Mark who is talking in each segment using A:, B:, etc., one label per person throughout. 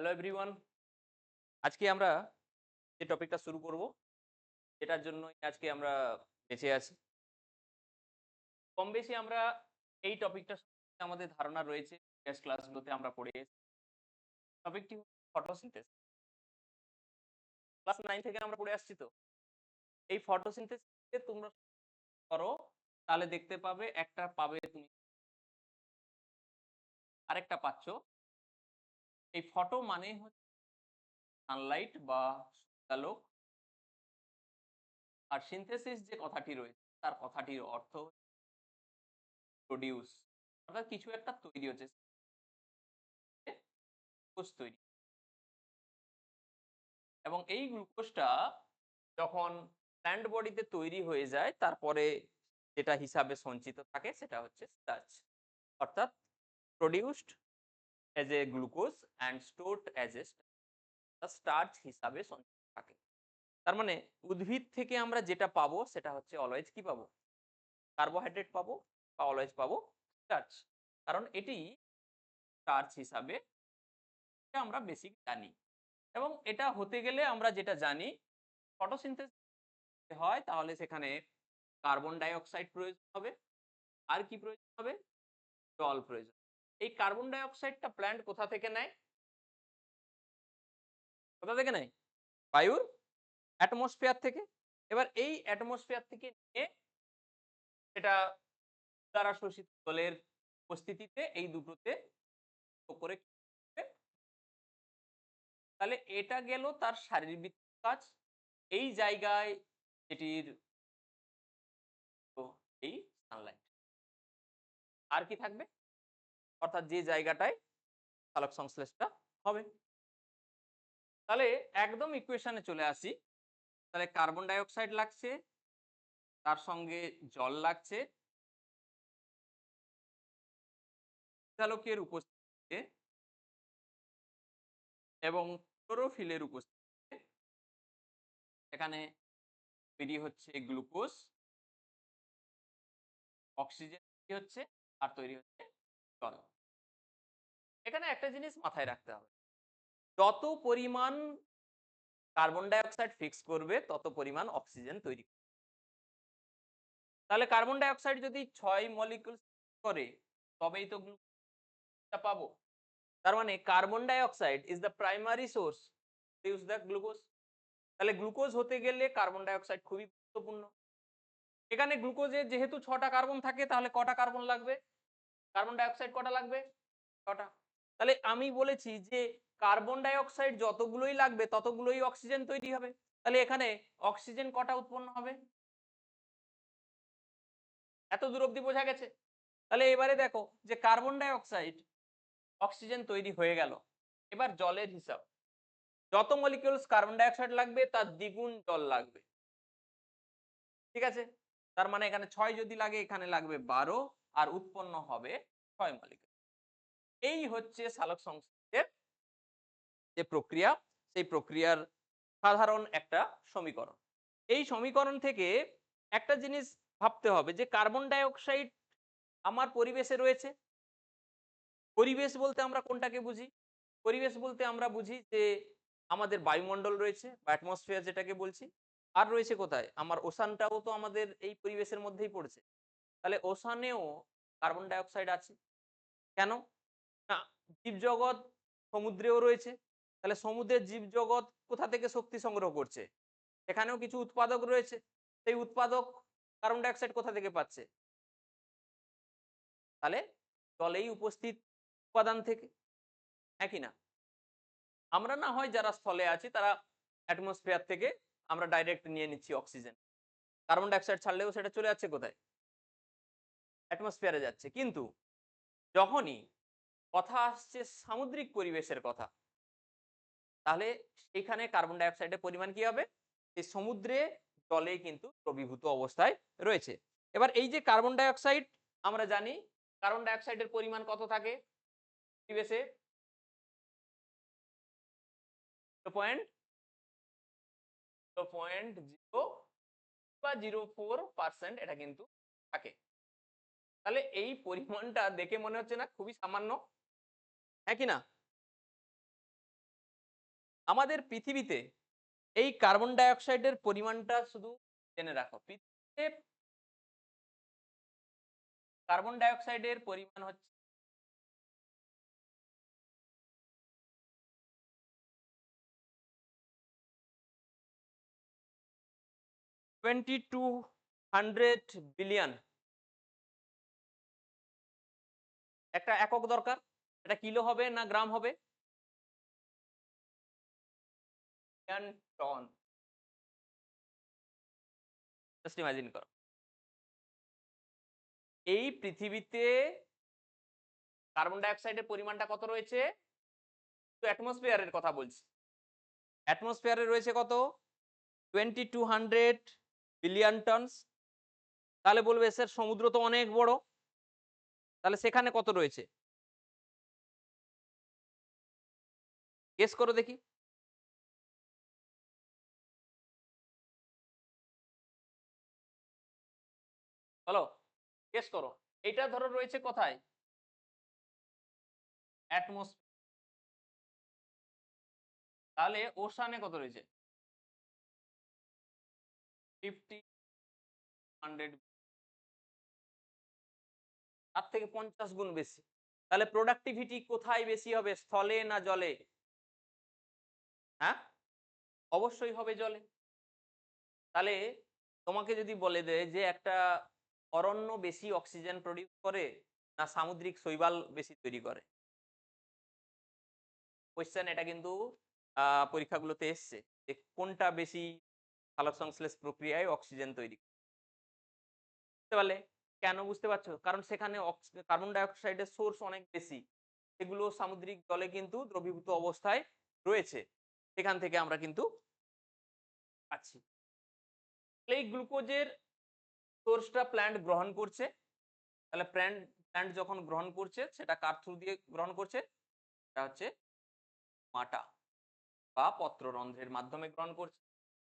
A: Hello everyone. আজকে আমরা যে টপিকটা শুরু করব সেটার জন্যই আজকে আমরা বেঁচে আছি। কম বেশি আমরা এই টপিকটা সম্পর্কে আমাদের ধারণা রয়েছে। প্রিভিয়াস ক্লাসগুলোতে আমরা পড়ে এসেছি। টপিকটি হচ্ছে ফটোসিনথেসিস। ক্লাস 9 থেকে আমরা পড়ে আসছি তো। এই ফটোসিনথেসিসে তোমরা করো তাহলে দেখতে পাবে একটা পাবে তুমি আরেকটা পাচ্ছ। এই ফটো মানে হচ্ছে সানলাইট বা সূর্যালোক। আর সিনথেসিস যে কথাটি রয়েছে তার কথাটির অর্থ প্রোডিউস, অর্থাৎ কিছু একটা তৈরি হচ্ছে, গ্লুকোজ তৈরি। এবং এই গ্লুকোজটা যখন প্ল্যান্ট বডিতে তৈরি হয়ে যায় তারপরে যেটা হিসাবে সঞ্চিত থাকে সেটা হচ্ছে স্টার্চ, অর্থাৎ produced as a glucose and stored as a starch হিসাবে সঞ্চিত থাকে। তার মানে উদ্ভিদ থেকে আমরা যেটা পাবো সেটা হচ্ছে অলওয়েজ কি পাবো, কার্বোহাইড্রেট পাবো বা অলওয়েজ পাবো স্টার্চ, কারণ এটি স্টার্চ হিসাবে আমরা বেসিক জানি। এবং এটা হতে গেলে আমরা যেটা জানি ফটোসিনথেসিস হয় তাহলে সেখানে কার্বন ডাই অক্সাইড প্রয়োজন হবে। আর কি প্রয়োজন হবে? জল প্রয়োজন। এই কার্বন ডাই অক্সাইডটা প্ল্যান্ট কোথা থেকে নেয়? কোথা থেকে নেয়? বায়ুর অ্যাটমসফিয়ার থেকে। এবার এই অ্যাটমসফিয়ার থেকে নিয়ে সেটা দ্বারা শোষিত জলের উপস্থিতিতে এই দুটোতে করে তাহলে এটা গেল তার শারীরবৃত্ত কাজ। এই জায়গায় এটির তো এই সানলাইট। আর কি থাকবে? অর্থাৎ যে জায়গাটায় সালোক সংশ্লেষটা হবে। তাহলে একদম ইকুয়েশনে চলে আসি। তাহলে কার্বন ডাই অক্সাইড লাগছে, তার সঙ্গে জল লাগছে, আলোকের উপস্থিতিতে এবং ক্লোরোফিলের উপস্থিতিতে এখানে তৈরি হচ্ছে গ্লুকোজ, অক্সিজেন তৈরি হচ্ছে আর তৈরি হচ্ছে জল। এখানে একটা জিনিস মাথায় রাখতে হবে, যত পরিমাণ কার্বন ডাই অক্সাইড ফিক্স করবে তত পরিমাণ অক্সিজেন তৈরি করবে। তাহলে কার্বন ডাই অক্সাইড যদি 6 মলিকিউল করে তবেই তো গ্লুকোজটা পাবো। তার মানে carbon dioxide is the primary source produce the glucose. তাহলে গ্লুকোজ হতে গেলে কার্বন ডাই অক্সাইড খুবই গুরুত্বপূর্ণ। এখানে গ্লুকোজের যেহেতু 6টা কার্বন থাকে তাহলে কটা কার্বন লাগবে? কার্বন ডাই অক্সাইড কটা লাগবে? 6টা। তাহলে আমি বলেছি যে কার্বন ডাই অক্সাইড যতগুলোই লাগবে ততগুলোই অক্সিজেন তৈরি হবে। তাহলে এখানে অক্সিজেন কটা উৎপন্ন হবে? এত দূর অব্দি বোঝা গেছে? তাহলে এবারে দেখো যে কার্বন ডাই অক্সাইড, অক্সিজেন তৈরি হয়ে গেল। এবার জলের হিসাব। যত মলিকিউলস কার্বন ডাই অক্সাইড লাগবে তার দ্বিগুণ জল লাগবে। ঠিক আছে? তার মানে এখানে 6 যদি লাগে এখানে লাগবে 12 আর উৎপন্ন হবে 6 মলিকিউল। এই হচ্ছে সালোক সংশ্লেষের যে প্রক্রিয়া, সেই প্রক্রিয়ার সাধারণ একটা সমীকরণ। এই সমীকরণ থেকে একটা জিনিস ভাবতে হবে যে কার্বন ডাই অক্সাইড আমার পরিবেশে রয়েছে। পরিবেশ বলতে আমরা কোনটাকে বুঝি? পরিবেশ বলতে আমরা বুঝি যে আমাদের বায়ুমণ্ডল রয়েছে বা অ্যাটমসফিয়ার যেটাকে বলছি। আর রয়েছে কোথায়? আমার ওশানটাও তো আমাদের এই পরিবেশের মধ্যেই পড়ছে। তাহলে ওশানেও কার্বন ডাই অক্সাইড আছে। কেন? না, জীবজগৎ সমুদ্রেও রয়েছে। তাহলে সমুদ্রের জীবজগৎ কোথা থেকে শক্তি সংগ্রহ করছে? এখানেও কিছু উৎপাদক রয়েছে। সেই উৎপাদক কার্বন ডাই অক্সাইড কোথা থেকে পাচ্ছে? তাহলে জলেই উপস্থিত উপাদান থেকে। হ্যাঁ কি না? আমরা না হয় যারা স্থলে আছি তারা অ্যাটমসফিয়ার থেকে আমরা ডাইরেক্ট নিয়ে নিচ্ছি অক্সিজেন। কার্বন ডাই অক্সাইড ছাড়লেও সেটা চলে যাচ্ছে কোথায়? অ্যাটমসফিয়ারে যাচ্ছে। কিন্তু যখনই কথা আসছে সামুদ্রিক পরিবেশের কথা, তাহলে সেখানে কার্বন ডাই অক্সাইডের পরিমাণ কি হবে? এই সমুদ্রে জলে কিন্তু দ্রবীভূত অবস্থায় রয়েছে। এবার এই যে কার্বন ডাই অক্সাইড আমরা জানি কার্বন ডাই অক্সাইডের পরিমাণ কত থাকে পরিবেশে? 0.0 বা 0.04% এটা কিন্তু থাকে। তাহলে এই পরিমাণটা দেখে মনে হচ্ছে না খুবই সামান্য? হ্যাঁ কি না? আমাদের পৃথিবীতে এই কার্বন ডাই অক্সাইডের পরিমাণটা শুধু জেনে রাখো, পৃথিবীতে কার্বন ডাই অক্সাইডের পরিমাণ হচ্ছে 2200 বিলিয়ন। একটা একক দরকার, এটা কিলো হবে না গ্রাম হবে? টন। জাস্ট ইমাজিন করো, এই পৃথিবীতে কার্বন ডাই অক্সাইডের পরিমাণটা কত রয়েছে? তো অ্যাটমসফিয়ারের কথা বলছি, অ্যাটমসফিয়ারে রয়েছে কত? 2200 বিলিয়ন টনস। তাহলে বলবে স্যার সমুদ্র তো অনেক বড়, তাহলে সেখানে কত রয়েছে? গেস করো দেখি। বলো, গেস করো। এটা ধরো রয়েছে কোথায়? অ্যাটমসফিয়ার। তাহলে ওশানে কত রয়েছে? 100 তার থেকে 50 গুণ বেশি। তাহলে প্রোডাক্টিভিটি কোথায় বেশি হবে, স্থলে না জলে? হ্যাঁ, অবশ্যই হবে জলে। তাহলে তোমাকে যদি বলে দেয় যে একটা অরণ্য বেশি অক্সিজেন প্রডিউস করে না সামুদ্রিক শৈবাল বেশি তৈরি করে? কোয়েশ্চেন এটা কিন্তু পরীক্ষাগুলোতে এসছে যে কোনটা বেশি সালোকসংশ্লেষ প্রক্রিয়ায় অক্সিজেন তৈরি করে। বুঝতে পারলে কেন? বুঝতে পারছো? কারণ সেখানে কার্বন ডাই অক্সাইডের সোর্স অনেক বেশি, সেগুলো সামুদ্রিক জলে কিন্তু দ্রবীভূত অবস্থায় রয়েছে, সেখান থেকে আমরা কিন্তু পাচ্ছি। এই গ্লুকোজের সোর্সটা প্ল্যান্ট গ্রহণ করছে, তাহলে প্ল্যান্ট যখন গ্রহণ করছে সেটা কার থ্রু দিয়ে গ্রহণ করছে? এটা হচ্ছে মাটা বা পত্ররন্ধ্রের মাধ্যমে গ্রহণ করছে।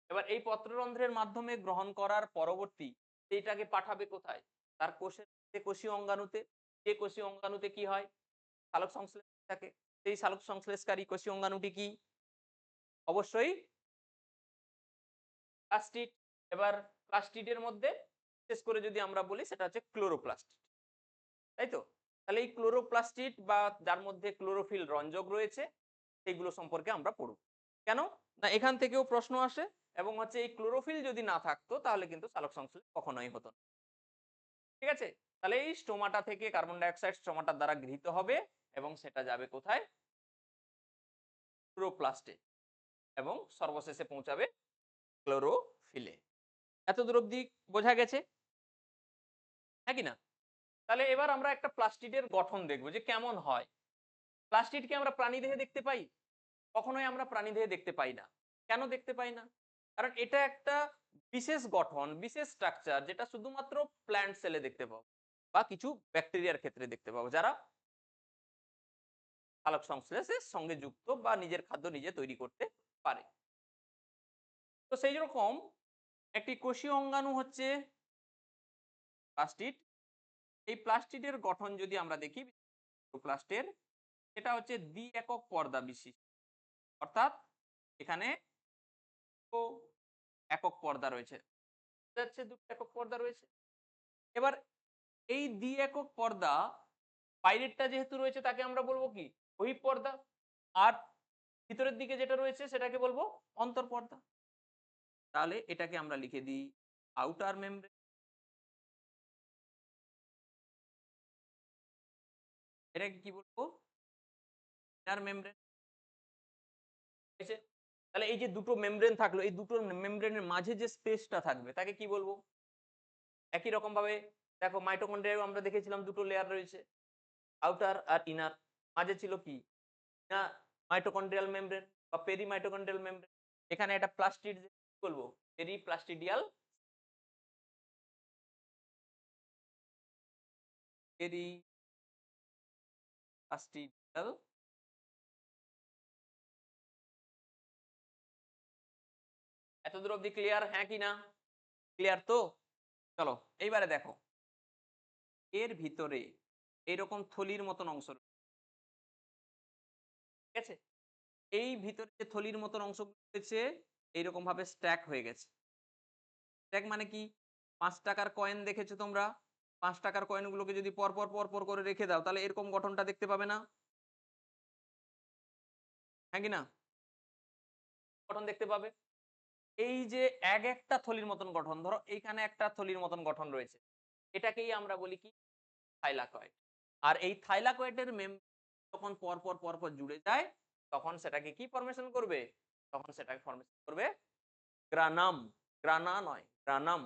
A: এবার এই পত্ররন্ধ্রের মাধ্যমে গ্রহণ করার পরবর্তী সেইটাকে পাঠাবে কোথায়? তার কোষের কোষীয় অঙ্গাণুতে। যে কোষীয় অঙ্গাণুতে কি হয়? সালোক সংশ্লেষ থাকে। সেই সালোক সংশ্লেষকারী কোষীয় অঙ্গাণুটি কি? অবশ্যই প্লাস্টিড। এবার প্লাস্টিডের মধ্যে বিশেষ করে যদি আমরা বলি সেটা হচ্ছে ক্লোরোপ্লাস্ট, তাই তো? তাহলে এই ক্লোরোপ্লাস্টিড বা যার মধ্যে ক্লোরোফিল রঞ্জক রয়েছে সেগুলো সম্পর্কে আমরা পড়ব। কেন না এখান থেকেও প্রশ্ন আসে, এবং হচ্ছে এই ক্লোরোফিল যদি না থাকতো তাহলে কিন্তু সালোক সংশ্লেষ কখনোই হতো না। ঠিক আছে, তাহলে এই স্টোমাটা থেকে কার্বন ডাই অক্সাইড স্টোমাটার দ্বারা গৃহীত হবে এবং সেটা যাবে কোথায়? ক্লোরোপ্লাস্টে, এবং সর্বশেষে পৌঁছাবে ক্লোরোফিলে। এত দূর অব্দি বোঝা গেছে, হ্যাঁ কি না? তাহলে এবার আমরা একটা প্লাস্টিডের গঠন দেখবো যে কেমন হয়। প্লাস্টিডকে আমরা প্রাণীদেহে দেখতে পাই? কখনোই আমরা প্রাণীদেহে দেখতে পাই না। কেন দেখতে পাই না? কারণ এটা একটা বিশেষ গঠন, বিশেষ স্ট্রাকচার, যেটা শুধুমাত্র প্ল্যান্ট সেলে দেখতে পাবো বা কিছু ব্যাকটেরিয়ার ক্ষেত্রে দেখতে পাবো, যারা সালোক সংশ্লেষের সঙ্গে যুক্ত বা নিজের খাদ্য নিজে তৈরি করতে পারে। তো সেই রকম একটি কোষীয় অঙ্গাণু হচ্ছে প্লাস্টিড। এই প্লাস্টিডের গঠন যদি আমরা দেখি প্লাস্টের, এটা হচ্ছে দ্বি একক পর্দা বিশিষ্ট, অর্থাৎ এখানে দুটো একক পর্দা রয়েছে, দুটো একক পর্দা রয়েছে। এবার এই দ্বি একক পর্দা বাইরেরটা যেহেতু রয়েছে তাকে আমরা বলবো কি? বহিঃপর্দা। আর ভিতরের দিকে যেটা রয়েছে সেটাকে বলবো অন্তঃপর্দা। তাহলে এটাকে আমরা লিখে দিই আউটার মেমব্রেন, এটাকে কি বলবো? Inner membrane. তাহলে এই যে দুটো মেমব্রেন থাকলো, এই দুটো মেমব্রেনের মাঝে যে স্পেসটা থাকবে তাকে কি বলবো? একই রকম ভাবে দেখো মাইটোকন্ড্রিয়ায় আমরা দেখেছিলাম দুটো লেয়ার রয়েছে, আউটার আর ইনার। মাঝে ছিল কি না মাইটোকন্ড্রিয়াল মেমব্রেন বা পেরিমাইটোকন্ড্রিয়াল মেমব্রেন। এখানে একটা প্লাস্টিড বলবো, পেরিপ্লাস্টিডিয়াল, পেরিপ্লাস্টিডিয়াল। এতদূর অব্দি ক্লিয়ার, হ্যাঁ কি না? ক্লিয়ার তো? চলো এইবারে দেখো, এর ভিতরে এরকম থলির মতন অংশ রয়েছে, ঠিক আছে? এই ভিতরে যে থলির মতন অংশগুলো রয়েছে এইরকম ভাবে স্ট্যাক হয়ে গেছে। স্ট্যাক মানে কি? ৫ টাকার কয়েন দেখেছো তোমরা? ৫ টাকার কয়েনগুলোকে যদি পর পর করে রেখে দাও তাহলে এরকম গঠনটা দেখতে পাবে না? হ্যাঁ কি না? গঠন দেখতে পাবে। এই যে একটা থলির মতন গঠন, ধরো এইখানে একটা থলির মতন গঠন রয়েছে। এটাকেই আমরা বলি কি? থাইলাকয়েড। আর এই থাইলাকয়েডের যখন পরপর জুড়ে যায় তখন সেটাকে কি ফরমেশন করবে? তখন সেটাকে ফরমেশন করবে গ্রানাম। গ্রানা নয়, গ্রানাম।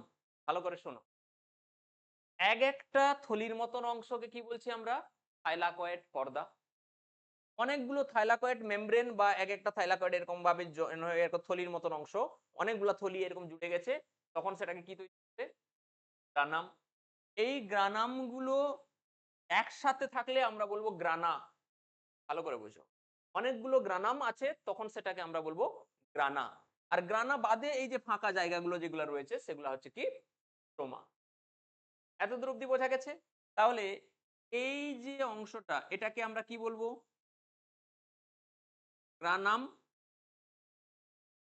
A: ভালো করে শোনো। একটা থলির মতন অংশকে কি বলছি আমরা? থাইলাকয়েড পর্দা। অনেকগুলো থাইলাকয়েড মেমব্রেন বা একটা থাইলাকয়েড এরকম ভাবে জয়েন হয়ে একটা থলির মতন অংশ, অনেকগুলা থলি এরকম জুড়ে গেছে। তখন সেটাকে কি তৈরি করবে? গ্রানাম। এই গ্রানাম গুলো একসাথে থাকলে আমরা বলবো গ্রানা। ভালো করে বুঝো। অনেকগুলো গ্রানাম আছে তখন সেটাকে আমরা বলবো গ্রানা। আর গ্রানা বাদে এই যে ফাঁকা জায়গাগুলো যেগুলো রয়েছে সেগুলো হচ্ছে কি? স্ট্রোমা। এতদূর অব্দি বোঝা গেছে? তাহলে এই যে অংশটা এটাকে আমরা কি বলবো? গ্রানাম।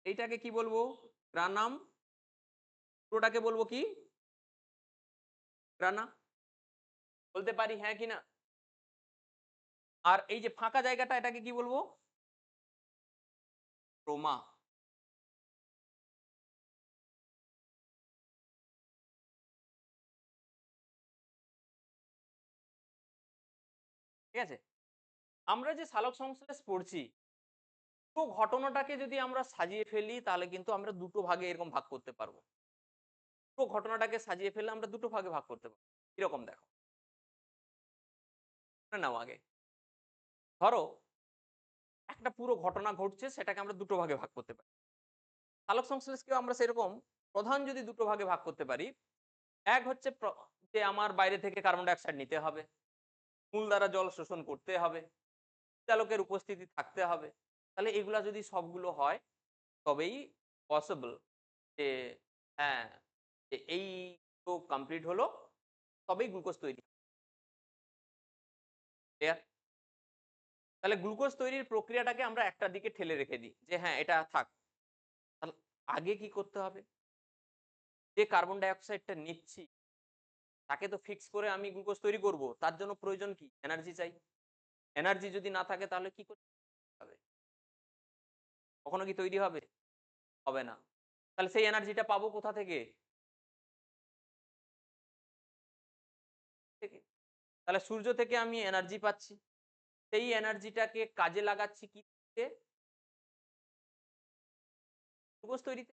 A: এইটাকে কি বলবো? গ্রানাম। পুরোটাকে বলবো কি? গ্রানা। বলতে পারি হ্যাঁ কি না? আর এই যে ফাঁকা জায়গাটা এটাকে কি বলবো? স্ট্রোমা। ঠিক আছে? আমরা যে সালোকসংশ্লেষ পড়ছি, পুরো ঘটনাটাকে যদি আমরা সাজিয়ে ফেলি তাহলে কিন্তু আমরা দুটো ভাগে এরকম ভাগ করতে পারবো। পুরো ঘটনাটাকে সাজিয়ে ফেললে আমরা দুটো ভাগে ভাগ করতে পারবো। কিরকম দেখো? শুনে নাও আগে। ধরো একটা পুরো ঘটনা ঘটছে সেটাকে আমরা দুটো ভাগে ভাগ করতে পারি। সালোকসংশ্লেষকেও আমরা সেরকম প্রধান যদি দুটো ভাগে ভাগ করতে পারি, এক হচ্ছে যে আমার বাইরে থেকে কার্বন ডাই অক্সাইড নিতে হবে, মূল দ্বারা জল শোষণ করতে হবে, চালকের উপস্থিতি থাকতে হবে। তাহলে এগুলা যদি সবগুলো হয় তবেই পসিবল যে হ্যাঁ, যে এই তো কমপ্লিট হলো তবেই গ্লুকোজ তৈরি। ক্লিয়ার? তাহলে গ্লুকোজ তৈরির প্রক্রিয়াটাকে আমরা একটা দিকে ঠেলে রেখে দিই যে হ্যাঁ এটা থাক। তাহলে আগে কি করতে হবে? যে কার্বন ডাই অক্সাইডটা নিচ্ছি তাকে তো ফিক্স করে আমি গ্লুকোজ তৈরি করব। তার জন্য প্রয়োজন কি? এনার্জি চাই। এনার্জি যদি না থাকে তাহলে কি করতে হবে? কখনো কি তৈরি হবে? হবে না। তাহলে সেই এনার্জিটা পাবো কোথা থেকে? থেকে। তাহলে সূর্য থেকে আমি এনার্জি পাচ্ছি। সেই এনার্জিটাকে কাজে লাগাচ্ছি কি? গ্লুকোজ তৈরিতে।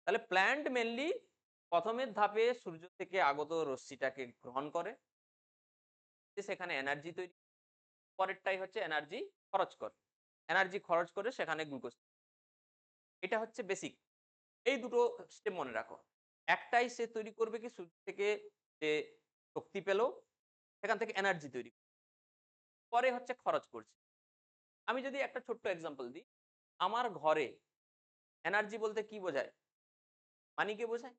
A: তাহলে প্ল্যান্ট মেইনলি প্রথমের ধাপে সূর্য থেকে আগত রশ্মিটাকে গ্রহণ করে, সেখানে এনার্জি তৈরি। পরেরটাই হচ্ছে এনার্জি খরচ করে। এনার্জি খরচ করে সেখানে গ্লুকোজ। এটা হচ্ছে বেসিক। এই দুটো স্টেপ মনে রাখো। একটাই সে তৈরি করবে কি সূর্য থেকে যে শক্তি পেল সেখান থেকে এনার্জি তৈরি। পরে হচ্ছে খরচ করছে। আমি যদি একটা ছোট্ট এক্সাম্পল দিই, আমার ঘরে এনার্জি বলতে কি বোঝায়? মানিকে বোঝায়।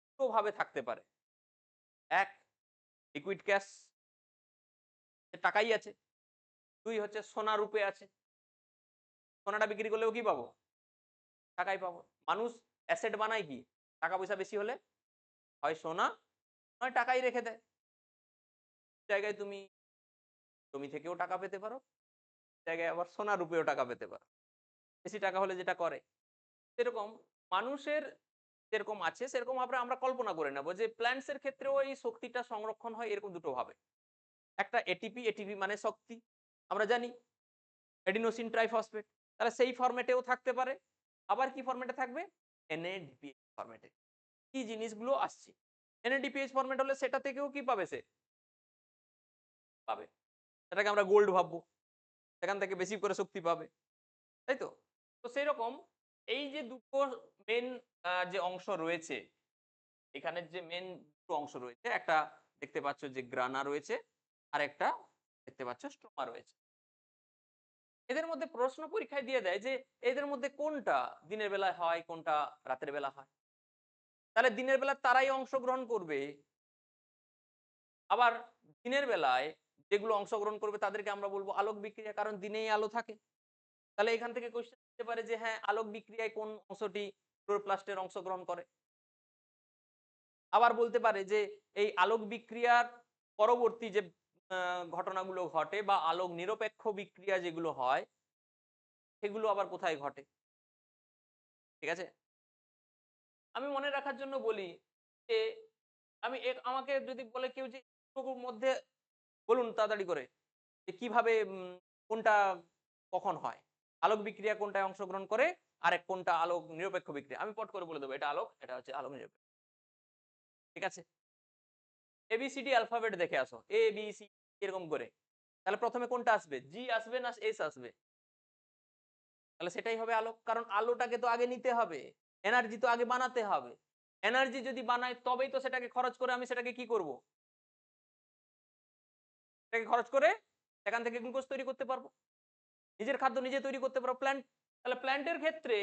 A: দুটো ভাবে থাকতে পারে। এক, লিকুইড ক্যাশ, টাকাই আছে। দুই হচ্ছে সোনা রূপে আছে। সোনাটা বিক্রি করলেও কি পাবো? টাকাই পাবো। মানুষ অ্যাসেট বানায় কি? টাকা পয়সা বেশি হলে হয় সোনা নয় টাকাই রেখে দেয়। জায়গায় তুমি জমি থেকেও টাকা পেতে পারো, জায়গায় আবার সোনা রূপেও টাকা পেতে পারো। বেশি টাকা হলে যেটা করে। সেরকম মানুষের যেরকম আছে সেরকম ভাবে আমরা কল্পনা করে নেব যে প্ল্যান্টস এর ক্ষেত্রেও এই শক্তিটা সংরক্ষণ হয় এরকম দুটো ভাবে। একটা এটিপি, এটিপি মানে শক্তি। আমরা জানি এডিনোসিন ট্রাইফসফেট। তাহলে সেই ফরম্যাটেও থাকতে পারে। আবার কি ফরম্যাটে থাকবে? এনএডিপিএইচ ফরম্যাটে। কি জিনিসগুলো আসছে। এনএডিপিএইচ ফরম্যাট হলে সেটা থেকেও কি পাবে সে? পাবে। সেটাকে আমরা গোল্ড ভাববো। সেখান থেকে বেশি করে শক্তি পাবে। তাই তো? তো সেইরকম এই যে দুটো মেইন যে অংশ রয়েছে, এখানের যে মেইন দুটো অংশ রয়েছে, একটা দেখতে পাচ্ছ যে গ্রানা রয়েছে, আর একটা দেখতে পাচ্ছ স্ট্রোমা রয়েছে। এদের মধ্যে প্রশ্ন পরীক্ষায় দিয়ে দেয় যে এদের মধ্যে কোনটা দিনের বেলায় হয়, কোনটা রাতের বেলা হয়। তাহলে দিনের বেলা তারাই অংশগ্রহণ করবে। আবার দিনের বেলায় যেগুলো অংশগ্রহণ করবে তাদেরকে আমরা বলবো আলোক বিক্রিয়া, কারণ দিনেই আলো থাকে। তাহলে এখান থেকে কোশ্চেন দিতে পারে যে হ্যাঁ আলোক বিক্রিয়ায় কোন অংশটি ক্লোরোপ্লাস্টের অংশগ্রহণ করে। আবার বলতে পারে যে এই আলোক বিক্রিয়ার পরবর্তী যে ঘটনাগুলো ঘটে বা আলোক নিরপেক্ষ বিক্রিয়া যেগুলো হয় সেগুলো আবার কোথায় ঘটে। ঠিক আছে, আমি মনে রাখার জন্য বলি যে আমাকে যদি বলে কেউ যে এটুকুর মধ্যে বলুন তাড়াতাড়ি করে যে কিভাবে কোনটা কখন হয়, আলোক বিক্রিয়া কোনটায় অংশগ্রহণ করে আর কোনটা আলোক নিরপেক্ষ বিক্রিয়া, আমি পট করে বলে দেবো এটা আলোক, এটা হচ্ছে আলোক নিরপেক্ষ। ঠিক আছে, এবিসিডি অ্যালফাবেট দেখে আসো, এ বি সি এরকম করে, তাহলে প্রথমে কোনটা আসবে, জি আসবে না এস আসবে? তাহলে সেটাই হবে আলোক, কারণ আলোটাকে তো আগে নিতে হবে, এনার্জি তো আগে বানাতে হবে, এনার্জি যদি বানাই তবেই তো সেটাকে খরচ করে আমি সেটাকে কি করব, সেটাকে খরচ করে সেখান থেকে গ্লুকোজ তৈরি করতে পারবো, নিজের খাদ্য নিজে তৈরি করতে পারবো প্ল্যান্ট। তাহলে প্ল্যান্টের ক্ষেত্রে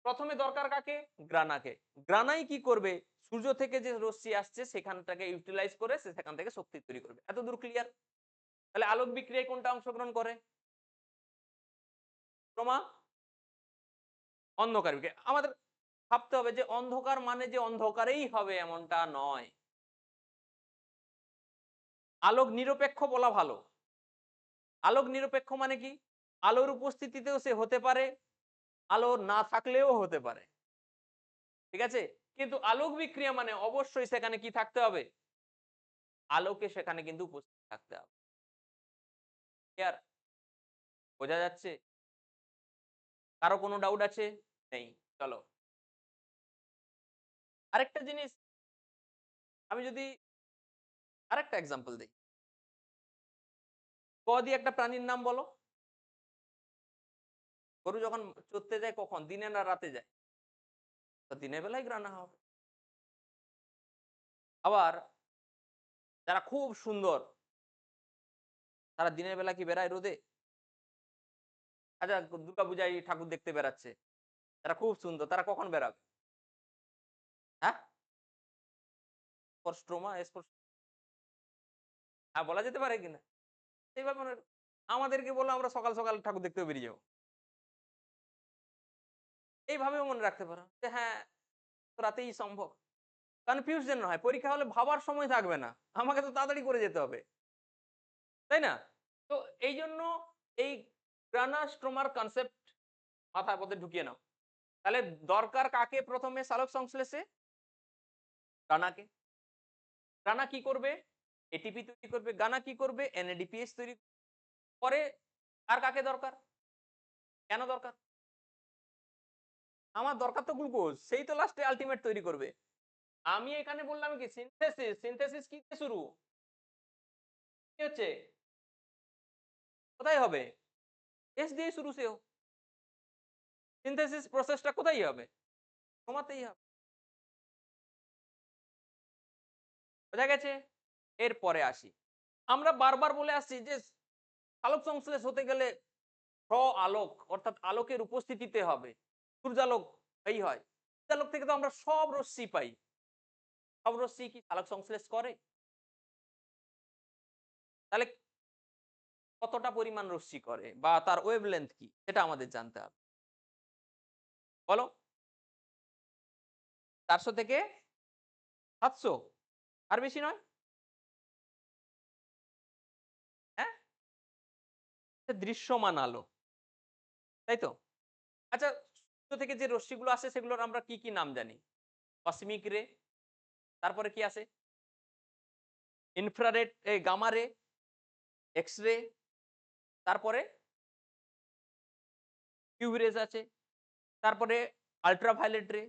A: প্রথমে দরকার কাকে, গ্রানাকে। গ্রানাই কি করবে, সূর্য থেকে যে রশ্মি আসছে সেখানটাকে ইউটিলাইজ করে সে সেখান থেকে শক্তি তৈরি করবে। এত দূর ক্লিয়ার? তাহলে আলোক বিক্রিয়ায় কোনটা অংশগ্রহণ করে, ক্রোমা অন্ধকার বিক্রিয়া। আমাদের ভাবতে হবে যে অন্ধকার মানে যে অন্ধকারেই হবে এমনটা নয়, আলোক নিরপেক্ষ বলা ভালো। আলোক নিরপেক্ষ মানে কি, আলোর উপস্থিতিতেও সে হতে পারে, আলো না থাকলেও হতে পারে। ঠিক আছে, কিন্তু আলোক বিক্রিয়া মানে অবশ্যই সেখানে কি থাকতে হবে, আলোকে সেখানে কিন্তু উপস্থিত থাকতে হবে। ক্লিয়ার? বোঝা যাচ্ছে? কারো কোনো ডাউট আছে? নেই? চলো আরেকটা জিনিস, আমি যদি আরেকটা এক্সাম্পল দিই, ক দিয়ে একটা প্রাণীর নাম বলো। গরু যখন চড়তে যায় কখন, দিনে না রাতে যায়? তো দিনের বেলায় গ্রানা হবে। আবার যারা খুব সুন্দর তারা দিনের বেলা কি বেড়ায় রোদে? আচ্ছা, দুর্গা পূজায় ঠাকুর দেখতে বেড়াচ্ছে, তারা খুব সুন্দর, তারা কখন বেড়াবে? হ্যাঁ, স্ট্রোমা হ্যাঁ বলা যেতে পারে কিনা এইভাবে আমাদেরকে বলো আমরা সকাল সকাল ঠাকুর দেখতেও বেরিয়ে যাবো, এইভাবেও মনে রাখতে পারো যে হ্যাঁ রাতেই সম্ভব। কনফিউশন না হয়, পরীক্ষা হলে ভাবার সময় থাকবে না, আমাকে তো তাড়াতাড়ি করে যেতে হবে, তাই না? তো এই জন্য এই গ্রানা স্ট্রোমার কনসেপ্ট মাথার মধ্যে ঢুকিয়ে নাও। তাহলে দরকার কাকে প্রথমে সালোক সংশ্লেষে, গ্রানাকে। গ্রানা কি করবে, এটিপি তৈরি করবে, গানা কি করবে, এনএডিপিএস তৈরি করে। আর কাকে দরকার, কেন দরকার, আমার দরকার তো গ্লুকোজ, সেই তো লাস্টে আলটিমেট তৈরি করবে। আমি এখানে বললাম কি সিনথেসিস, সিনথেসিস কি দিয়ে শুরু, কি হচ্ছে, কোথায় হবে, এস দিয়ে শুরু, সেও সিনথেসিস প্রসেসটা কোথায় হবে, কমাতেই হবে। বোঝা গেছে? এরপরে আসি, আমরা বারবার বলে আসছি যে আলোক সংশ্লেষ হতে গেলে আলোক অর্থাৎ আলোকের উপস্থিতিতে হবে, সূর্যালোক এই হয়, সূর্যালোক থেকে তো আমরা সব রশ্মি পাই, সব রশ্মি কি আলোক সংশ্লেষ করে? তাহলে কতটা পরিমাণ রশ্মি করে বা তার ওয়েভলেন্থ কি সেটা আমাদের জানতে হবে। বলো, 400 থেকে 700, আর বেশি নয়? হ্যাঁ, দৃশ্যমান আলো, তাই তো? আচ্ছা, সূর্য থেকে যে রশ্মিগুলো আসে সেগুলোর আমরা কি কি নাম জানি, কসমিক রে, তারপরে কি আসে, ইনফ্রারেড, গামা রে, এক্স রে, তারপরে ইউভি রেজ আছে, তারপরে আল্ট্রাভায়োলেট রে,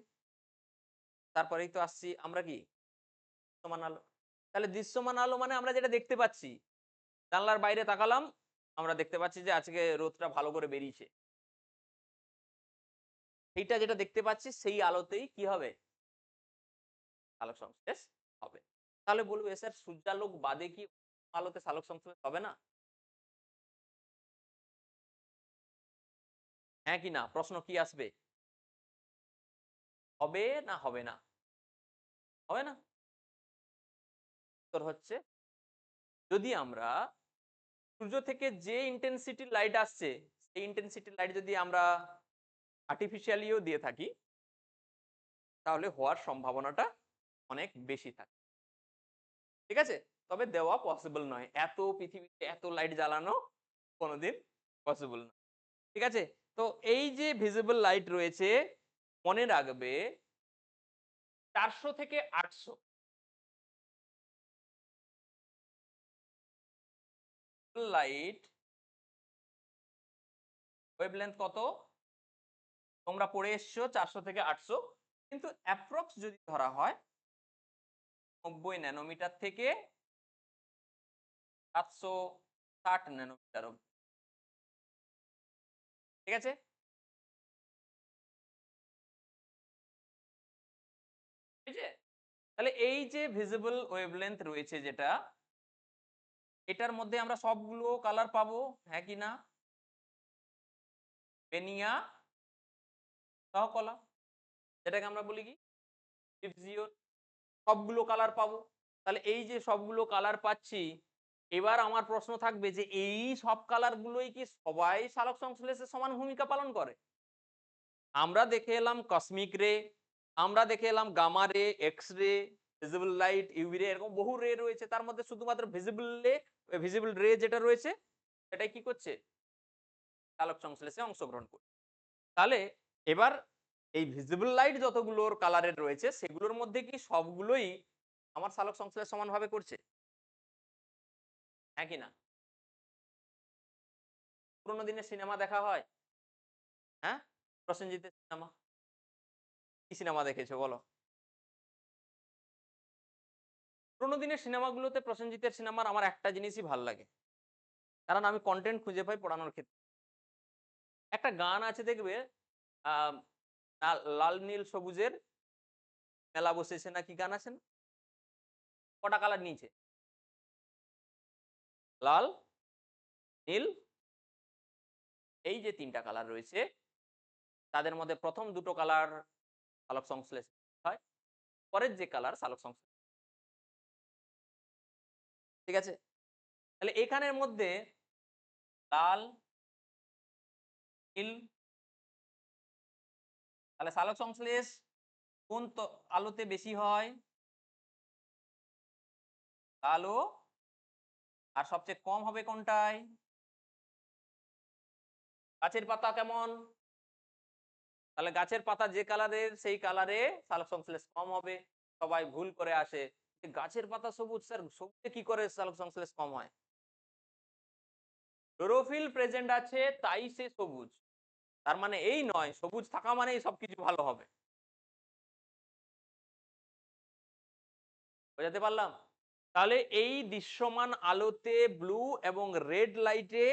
A: তারপরেই তো আসছি আমরা কি দৃশ্যমান আলো। তাহলে দৃশ্যমান আলো মানে আমরা যেটা দেখতে পাচ্ছি, জানলার বাইরে তাকালাম, আমরা দেখতে পাচ্ছি যে আজকে রোদটা ভালো করে বেরিয়েছে, সেইটা যেটা দেখতে পাচ্ছি সেই আলোতেই কি হবে, আলোক সংশ্লেষ হবে। তাহলে বলবো স্যার সূর্যালোক বাদে কি আলোতে আলোক সংশ্লেষ হবে না? হ্যাঁ কি না, প্রশ্ন কি আসবে, হবে না হবে না, হবে না? উত্তর হচ্ছে যদি আমরা সূর্য থেকে যে ইন্টেন্সিটি লাইট আসছে এই ইন্টেন্সিটি লাইট যদি আমরা আর্টিফিশিয়ালিও দিয়ে থাকি তাহলে হওয়ার সম্ভাবনাটা অনেক বেশি থাকে। ঠিক আছে, তবে দেওয়া পসিবল নয়, এত পৃথিবীতে এত লাইট জ্বালানো কোনোদিন পসিবল নয়। ঠিক আছে, তো এই যে ভিজিবল লাইট রয়েছে মনে রাখবে 400 থেকে 800 লাইট ওয়েভলেন্থ কত তোমরা পড়ে এসছো 400 থেকে 800, কিন্তু অ্যাপ্রক্স যদি ধরা হয় 90 ন্যানোমিটার থেকে 760 ন্যানোমিটার অবধি। ঠিক আছে, ঠিক আছে, তাহলে এই যে ভিজিবল ওয়েভলেন্থ রয়েছে যেটা, এটার মধ্যে আমরা সবগুলো কালার পাবো, হ্যাঁ কি না? বেনিয়া সহকলা, যেটাকে আমরা বলি কি ডিফজিওর, সবগুলো কালার পাবো। তাহলে এই যে সবগুলো কালার পাচ্ছি, এবার আমার প্রশ্ন থাকবে যে এই সব কালার গুলোই কি সবাই সালোক সংশ্লেষে সমান ভূমিকা পালন করে? আমরা দেখে এলাম কসমিক রে, আমরা দেখে এলাম গামা রে, X ray, visible light, UV রে, এরকম বহু রে রয়েছে। তার মধ্যে শুধুমাত্র ভিজিবল রে যেটা রয়েছে সেটাই কি করছে? আলোক সংশ্লেষে অংশগ্রহণ করছে। তাহলে এবার এই ভিজিবল লাইট যতগুলোর কালারের রয়েছে সেগুলোর মধ্যে কি সবগুলোই আমার সালোক সংশ্লেষ সমানভাবে করছে, হ্যাঁ কি না? পুরোনো দিনের সিনেমা দেখা হয়, হ্যাঁ, প্রসেনজিতের সিনেমা, কি সিনেমা দেখেছো বলো? পুরোনো দিনের সিনেমাগুলোতে প্রসেনজিতের সিনেমার আমার একটা জিনিসই ভাল লাগে, কারণ আমি কন্টেন্ট খুঁজে পাই পড়ানোর ক্ষেত্রে। একটা গান আছে দেখবে, আহ লাল নীল সবুজের মেলা বসেছে না, কি গান আছে না? কটা কালার নিয়েছে? লাল, নীল, এই যে তিনটা কালার রয়েছে তাদের মধ্যে প্রথম দুটো কালার সালোক সংশ্লেষ হয়, পরের যে কালার সালোক সংশ্লেষ। ঠিক আছে, তাহলে এখানের মধ্যে লাল, নীল, তাহলে সালোক সংশ্লেষ কোন আলোতে বেশি হয়? কালো, আর সবচেয়ে কম হবে কোনটায়? গাছের পাতা কেমন? তাহলে গাছের পাতা যে কালারের সেই কালারে সালোক সংশ্লেষ কম হবে। সবাই ভুল করে আসে যে গাছের পাতা সবুজ, স্যার সবুজে কি করে সালোক সংশ্লেষ কম হয়? ক্লোরোফিল প্রেজেন্ট আছে তাই সে সবুজ, তার মানে এই নয় সবুজ থাকা মানেই সবকিছু ভালো হবে। বোঝাতে পারলাম? তাহলে এই দৃশ্যমান আলোতে ব্লু এবং রেড লাইটে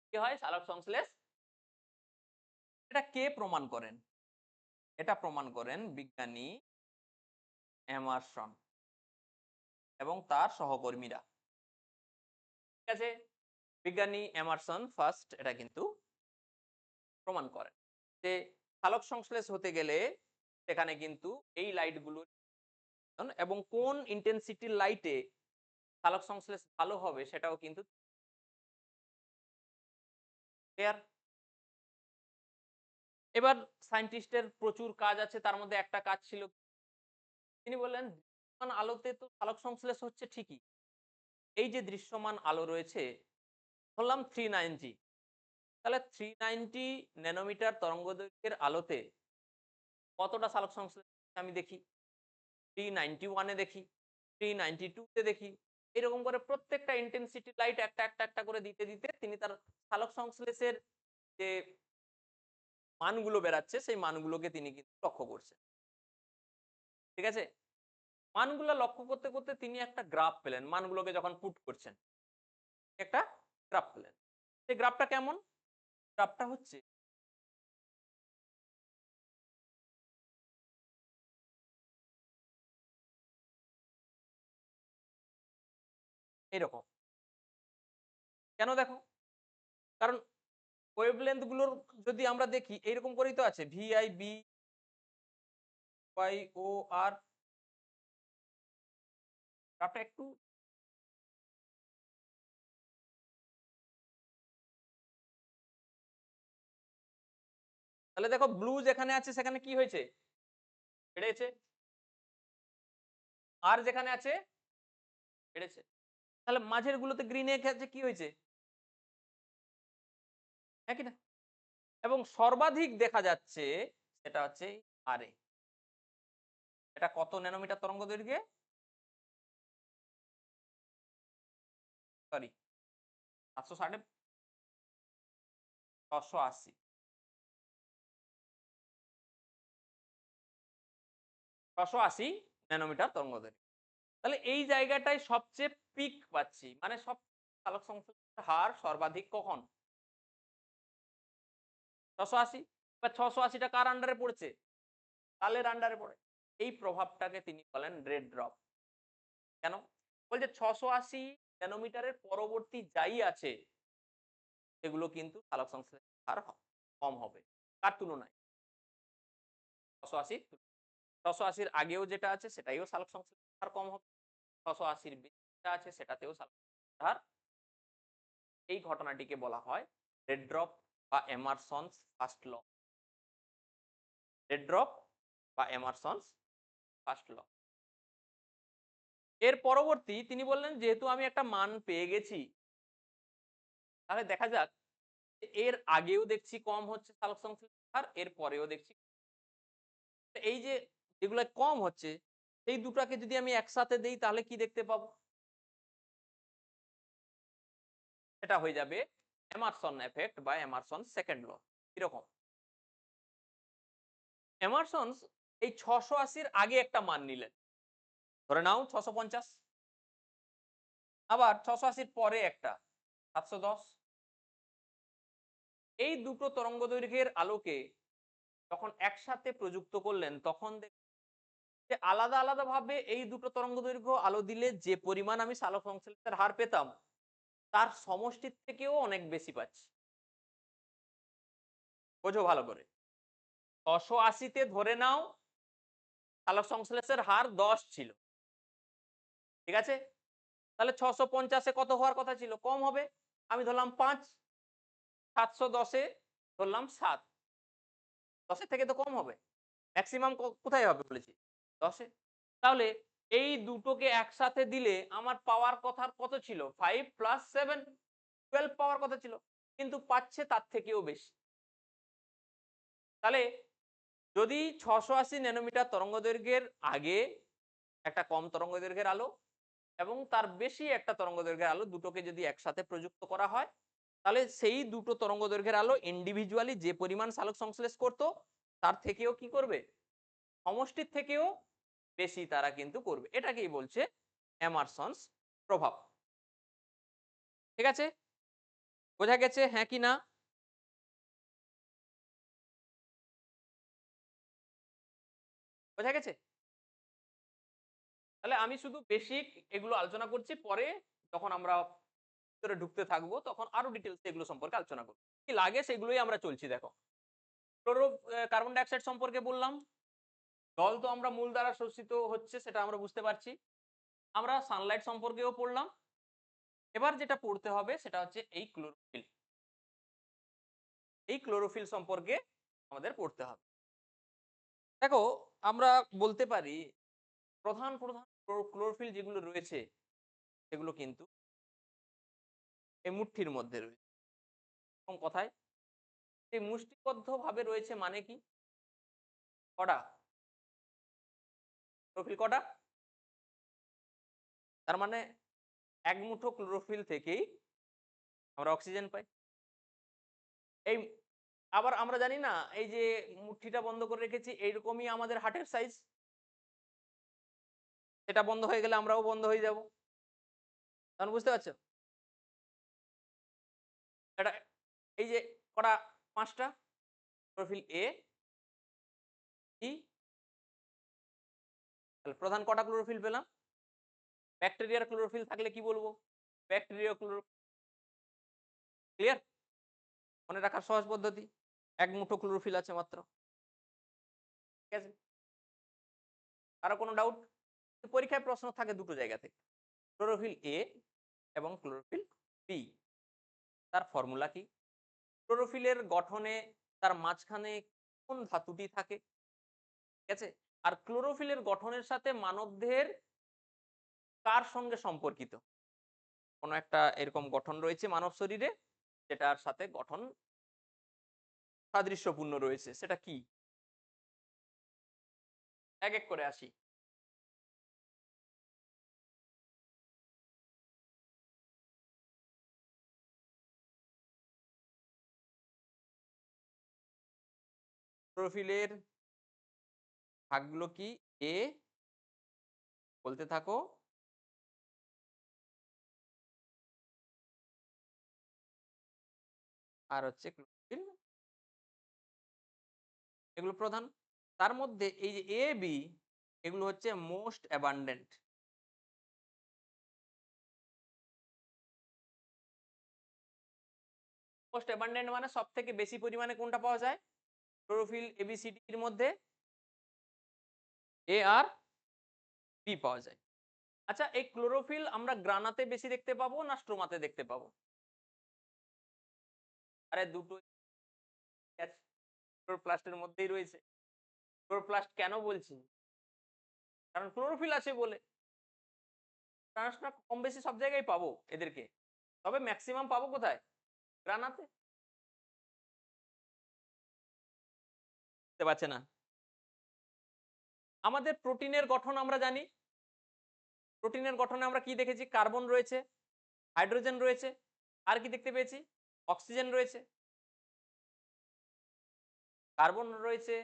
A: কি হয়? সালোক সংশ্লেষ। এটা কে প্রমাণ করেন? এটা প্রমাণ করেন বিজ্ঞানী এমারসন এবং তার সহকর্মীরা। ঠিক আছে, বিজ্ঞানী এমারসন ফার্স্ট এটা কিন্তু প্রমাণ করেন যে সালোক সংশ্লেষ হতে গেলে সেখানে কিন্তু এই লাইটগুলো এবং কোন ইন্টেন্সিটির লাইটে সালোক সংশ্লেষ ভালো হবে সেটাও কিন্তু ক্লিয়ার। এবার সায়েন্টিস্টের প্রচুর কাজ আছে, তার মধ্যে একটা কাজ ছিল, তিনি বললেন দৃশ্যমান আলোতে তো সালোক সংশ্লেষ হচ্ছে ঠিকই, এই যে দৃশ্যমান আলো রয়েছে বললাম 390, তাহলে 390 ন্যানোমিটার তরঙ্গদৈর্ঘ্যের আলোতে কতটা সালোক সংশ্লেষ আমি দেখি? 391 এ দেখি, 392 তে দেখি, এরকম করে প্রত্যেকটা ইন্টেন্সিটি লাইট একটা একটা একটা করে দিতে দিতে তিনি তার সালোক সংশ্লেষের যে মানগুলো বেরাচ্ছে সেই মানগুলোকে তিনি কিন্তু লক্ষ্য করছেন। ঠিক আছে, মানগুলো লক্ষ্য করতে করতে তিনি একটা গ্রাফ পেলেন, মানগুলোকে যখন পুট করছেন একটা গ্রাফ পেলেন। সেই গ্রাফটা কেমন? গ্রাফটা হচ্ছে এরকম। কেন দেখো? কারণ ওয়েভলেন্থ গুলোর যদি আমরা দেখি এইরকম করেই তো আছে, VIB YOR। গ্রাফটা একটু তাহলে দেখো ব্লু যেখানে আছে সেখানে কি হয়েছে, বেড়েছে, আর যেখানে আছে বেড়েছে। তাহলে মাঝের গুলোতে গ্রিনে আছে কি হয়েছে, একই না? এবং সর্বাধিক দেখা যাচ্ছে সেটা হচ্ছে আরে, এটা কত ন্যানোমিটার তরঙ্গ দৈর্ঘ্যে, সরি 760 680 680 ন্যানোমিটার তরঙ্গ দৈর্ঘ্য। তাহলে এই জায়গাটায় সবচেয়ে পিক পাচ্ছি, মানে সব আলোক সংশ্লেষের হার সর্বাধিক কখন, 680। বা 680টা কার আন্ডারে পড়েছে, তালের আন্ডারে পড়ে। এই প্রভাবটাকে তিনি বলেন রেড ড্রপ। কেন বলছে 680 ন্যানোমিটারের পরবর্তী যাই আছে সেগুলো কিন্তু আলোক সংশ্লেষের হার কম হবে কার তুলনায়, 680 680-র আগেও যেটা আছে সেটাইও সালোক সংশ্লেষের হার কম হবে, 680-র বেশি যেটা আছে সেটাতেও সালোক সংশ্লেষের হার। এই ঘটনাটিকে বলা হয় রেড ড্রপ বা এমারসনস ফার্স্ট ল। রেড ড্রপ বা এমারসনস ফার্স্ট ল। এর পরবর্তী তিনি বললেন যেহেতু আমি একটা মান পেয়ে গেছি, তাহলে দেখা যাক এর আগেও দেখছি কম হচ্ছে সালোক সংশ্লেষের হার, এর পরেও দেখছি। এই যে যেগুলো কম হচ্ছে সেই দুটাকে যদি আমি একসাথে দেই তাহলে কি দেখতে পাবো, সেটা হয়ে যাবে এমারসন এফেক্ট বা এমারসন সেকেন্ড ল। কিরকম, এমারসন এই 680-র আগে একটা মান নিলেন, ধরে নাও 650, আবার 680-র পরে একটা 710। এই দুটো তরঙ্গ দৈর্ঘ্যের আলোকে যখন একসাথে প্রযুক্ত করলেন তখন যে আলাদা আলাদা ভাবে এই দুটো তরঙ্গ দৈর্ঘ্য আলো দিলে যে পরিমাণ আমি সালোক সংশ্লেষের হার পেতাম তার সমষ্টির থেকেও অনেক বেশি পাচ্ছি। বোঝো ভালো করে, 680-তে ধরে নাও সালোক সংশ্লেষের হার 10 ছিল, ঠিক আছে? তাহলে 650-এ কত হওয়ার কথা ছিল, কম হবে, আমি ধরলাম 5, 710-এ ধরলাম 7, 10-এর থেকে তো কম হবে, ম্যাক্সিমাম কোথায় হবে বলেছি 10-এ। তাহলে এই দুটোকে একসাথে দিলে আমার পাওয়ার কথা কত ছিল, 5 + 7 12 পাওয়ার কথা ছিল, কিন্তু পাচ্ছে তার থেকেও বেশি। তাহলে যদি 680 ন্যানোমিটার তরঙ্গদৈর্ঘ্যের আগে একটা কম তরঙ্গদৈর্ঘ্যের আলো এবং তার বেশি একটা তরঙ্গদৈর্ঘ্যের আলো দুটোকে যদি একসাথে প্রযুক্ত করা হয় তাহলে সেই দুটো তরঙ্গদৈর্ঘ্যের আলো ইন্ডিভিজুয়ালি যে পরিমাণ সালোক সংশ্লেষ করত তার থেকেও কি করবে, সমষ্টির থেকেও বেশি তারা কিন্তু করবে। এটাকেই বলছে এমারসনস প্রভাব। ঠিক আছে, বোঝা গেছে হ্যাঁ কি না? বোঝা গেছে? তাহলে আমি শুধু বেসিক এগুলো আলোচনা করছি, পরে যখন আমরা ভিতরে ঢুকতে থাকবো তখন আরো ডিটেলস এগুলো সম্পর্কে আলোচনা করবো, কি লাগে সেগুলোই আমরা চলছি। দেখো ফ্লোরো কার্বন ডাইঅক্সাইড সম্পর্কে বললাম, জল তো আমরা মূল দ্বারা শোষিত হচ্ছে সেটা আমরা বুঝতে পারছি, আমরা সানলাইট সম্পর্কেও পড়লাম। এবার যেটা পড়তে হবে সেটা হচ্ছে এই ক্লোরোফিল, এই ক্লোরোফিল সম্পর্কে আমাদের পড়তে হবে। দেখো আমরা বলতে পারি প্রধান প্রধান ক্লোরোফিল যেগুলো রয়েছে সেগুলো কিন্তু এই মুট্ঠির মধ্যে রয়েছে। এবং কথায় এই মুষ্টিবদ্ধ ভাবে রয়েছে মানে কি, কটা ক্লোরোফিল, কটা, তার মানে এক মুঠো ক্লোরোফিল থেকেই আমরা অক্সিজেন পাই। এই আবার আমরা জানি না এই যে মুট্ঠিটা বন্ধ করে রেখেছি এইরকমই আমাদের হার্টের সাইজ, এটা বন্ধ হয়ে গেলে আমরাও বন্ধ হয়ে যাব, তখন বুঝতে পারছো এটা, এই যে কটা, 5টা ক্লোরোফিল এ ই, তাহলে প্রধান কটা ক্লোরোফিল পেলাম, ব্যাকটেরিয়ার ক্লোরোফিল থাকলে কি বলবো, ব্যাকটেরিয়া ক্লোরোফিল। ক্লিয়ার, মনে রাখার সহজ পদ্ধতি, এক মুঠো ক্লোরোফিল আছে মাত্র। ঠিক আছে, আরো কোনো ডাউট? পরীক্ষায় প্রশ্ন থাকে দুটো জায়গা থেকে, ক্লোরোফিল এ এবং ক্লোরোফিল বি, তার ফর্মুলা কি, ক্লোরোফিলের গঠনে তার মাঝখানে কোন ধাতুটি থাকে, ঠিক আছে? আর ক্লোরোফিলের গঠনের সাথে মানবদেহের কার সঙ্গে সম্পর্কিত? কোনো একটা এরকম গঠন রয়েছে মানব শরীরে যেটার সাথে গঠন সাদৃশ্যপূর্ণ রয়েছে, সেটা কি? এক এক করে আসি। ক্লোরোফিলের ভাগগুলো কি? এ, বলতে থাকো। আর হচ্ছে ক্লোরোফিল, এগুলো প্রধান। তার মধ্যে এই যে এ বি, এগুলো হচ্ছে মোস্ট অ্যাবান্ডেন্ট। মোস্ট অ্যাবান্ডেন্ট মানে সব থেকে বেশি পরিমাণে কোনটা পাওয়া যায়? ক্লোরোফিল এবিসিডির মধ্যে এ আর বি পাওয়া যায়। আচ্ছা, এই ক্লোরোফিল আমরা গ্রানাতে বেশি দেখতে পাবো না স্ট্রোমাতে দেখতে পাবো? আরে দুটোই আছে, ক্লোরোপ্লাস্টের মধ্যেই রয়েছে। ক্লোরোপ্লাস্ট কেন বলছি? কারণ ক্লোরোফিল আছে বলে। ট্রান্সটা কম বেশি সব জায়গায় পাবো এদেরকে, তবে ম্যাক্সিমাম পাবো কোথায়? গ্রানাতে। বুঝতে পারছে না? আমাদের প্রোটিনের গঠন আমরা জানি। প্রোটিনের গঠনে আমরা কি দেখেছি? কার্বন রয়েছে, হাইড্রোজেন রয়েছে, আর কি দেখতে পেয়েছি? অক্সিজেন রয়েছে। কার্বন রয়েছে,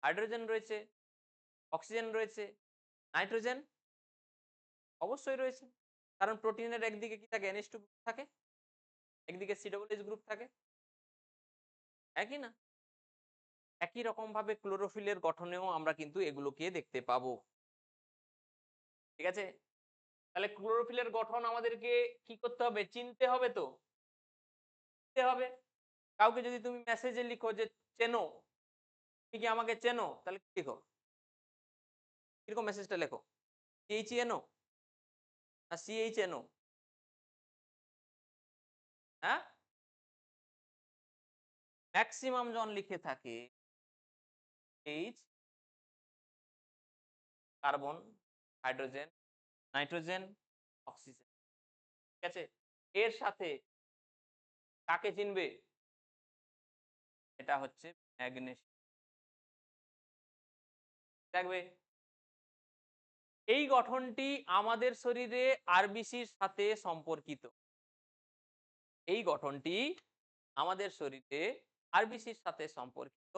A: হাইড্রোজেন রয়েছে, অক্সিজেন রয়েছে, নাইট্রোজেন অবশ্যই রয়েছে। কারণ প্রোটিনের একদিকে কি থাকে? NH2 গ্রুপ থাকে, একদিকে COOH গ্রুপ থাকে, একই না? একই রকম ভাবে ক্লোরোফিলের গঠনেও আমরা কিন্তু এগুলোকে দেখতে পাবো, ঠিক আছে? তাহলে ক্লোরোফিলের গঠন আমাদেরকে কি করতে হবে? চিনতে হবে তো, চিনতে হবে। কাউকে যদি তুমি মেসেজে লিখো যে চেনো, তুমি কি আমাকে চেনো, তাহলে কি লিখো? কিরকম মেসেজটা লেখো? CHENO না CHNO? হ্যাঁ, ম্যাক্সিমাম জন লিখে থাকে H, carbon, hydrogen, nitrogen, oxygen, ঠিক আছে? এর সাথে কাকে চিনবে? এটা হচ্ছে ম্যাগনেসিয়াম, দেখবে। এই গঠনটি আমাদের শরীরে আরবিসির সাথে সম্পর্কিত। এই গঠনটি আমাদের শরীরে আরবিসির সাথে সম্পর্কিত।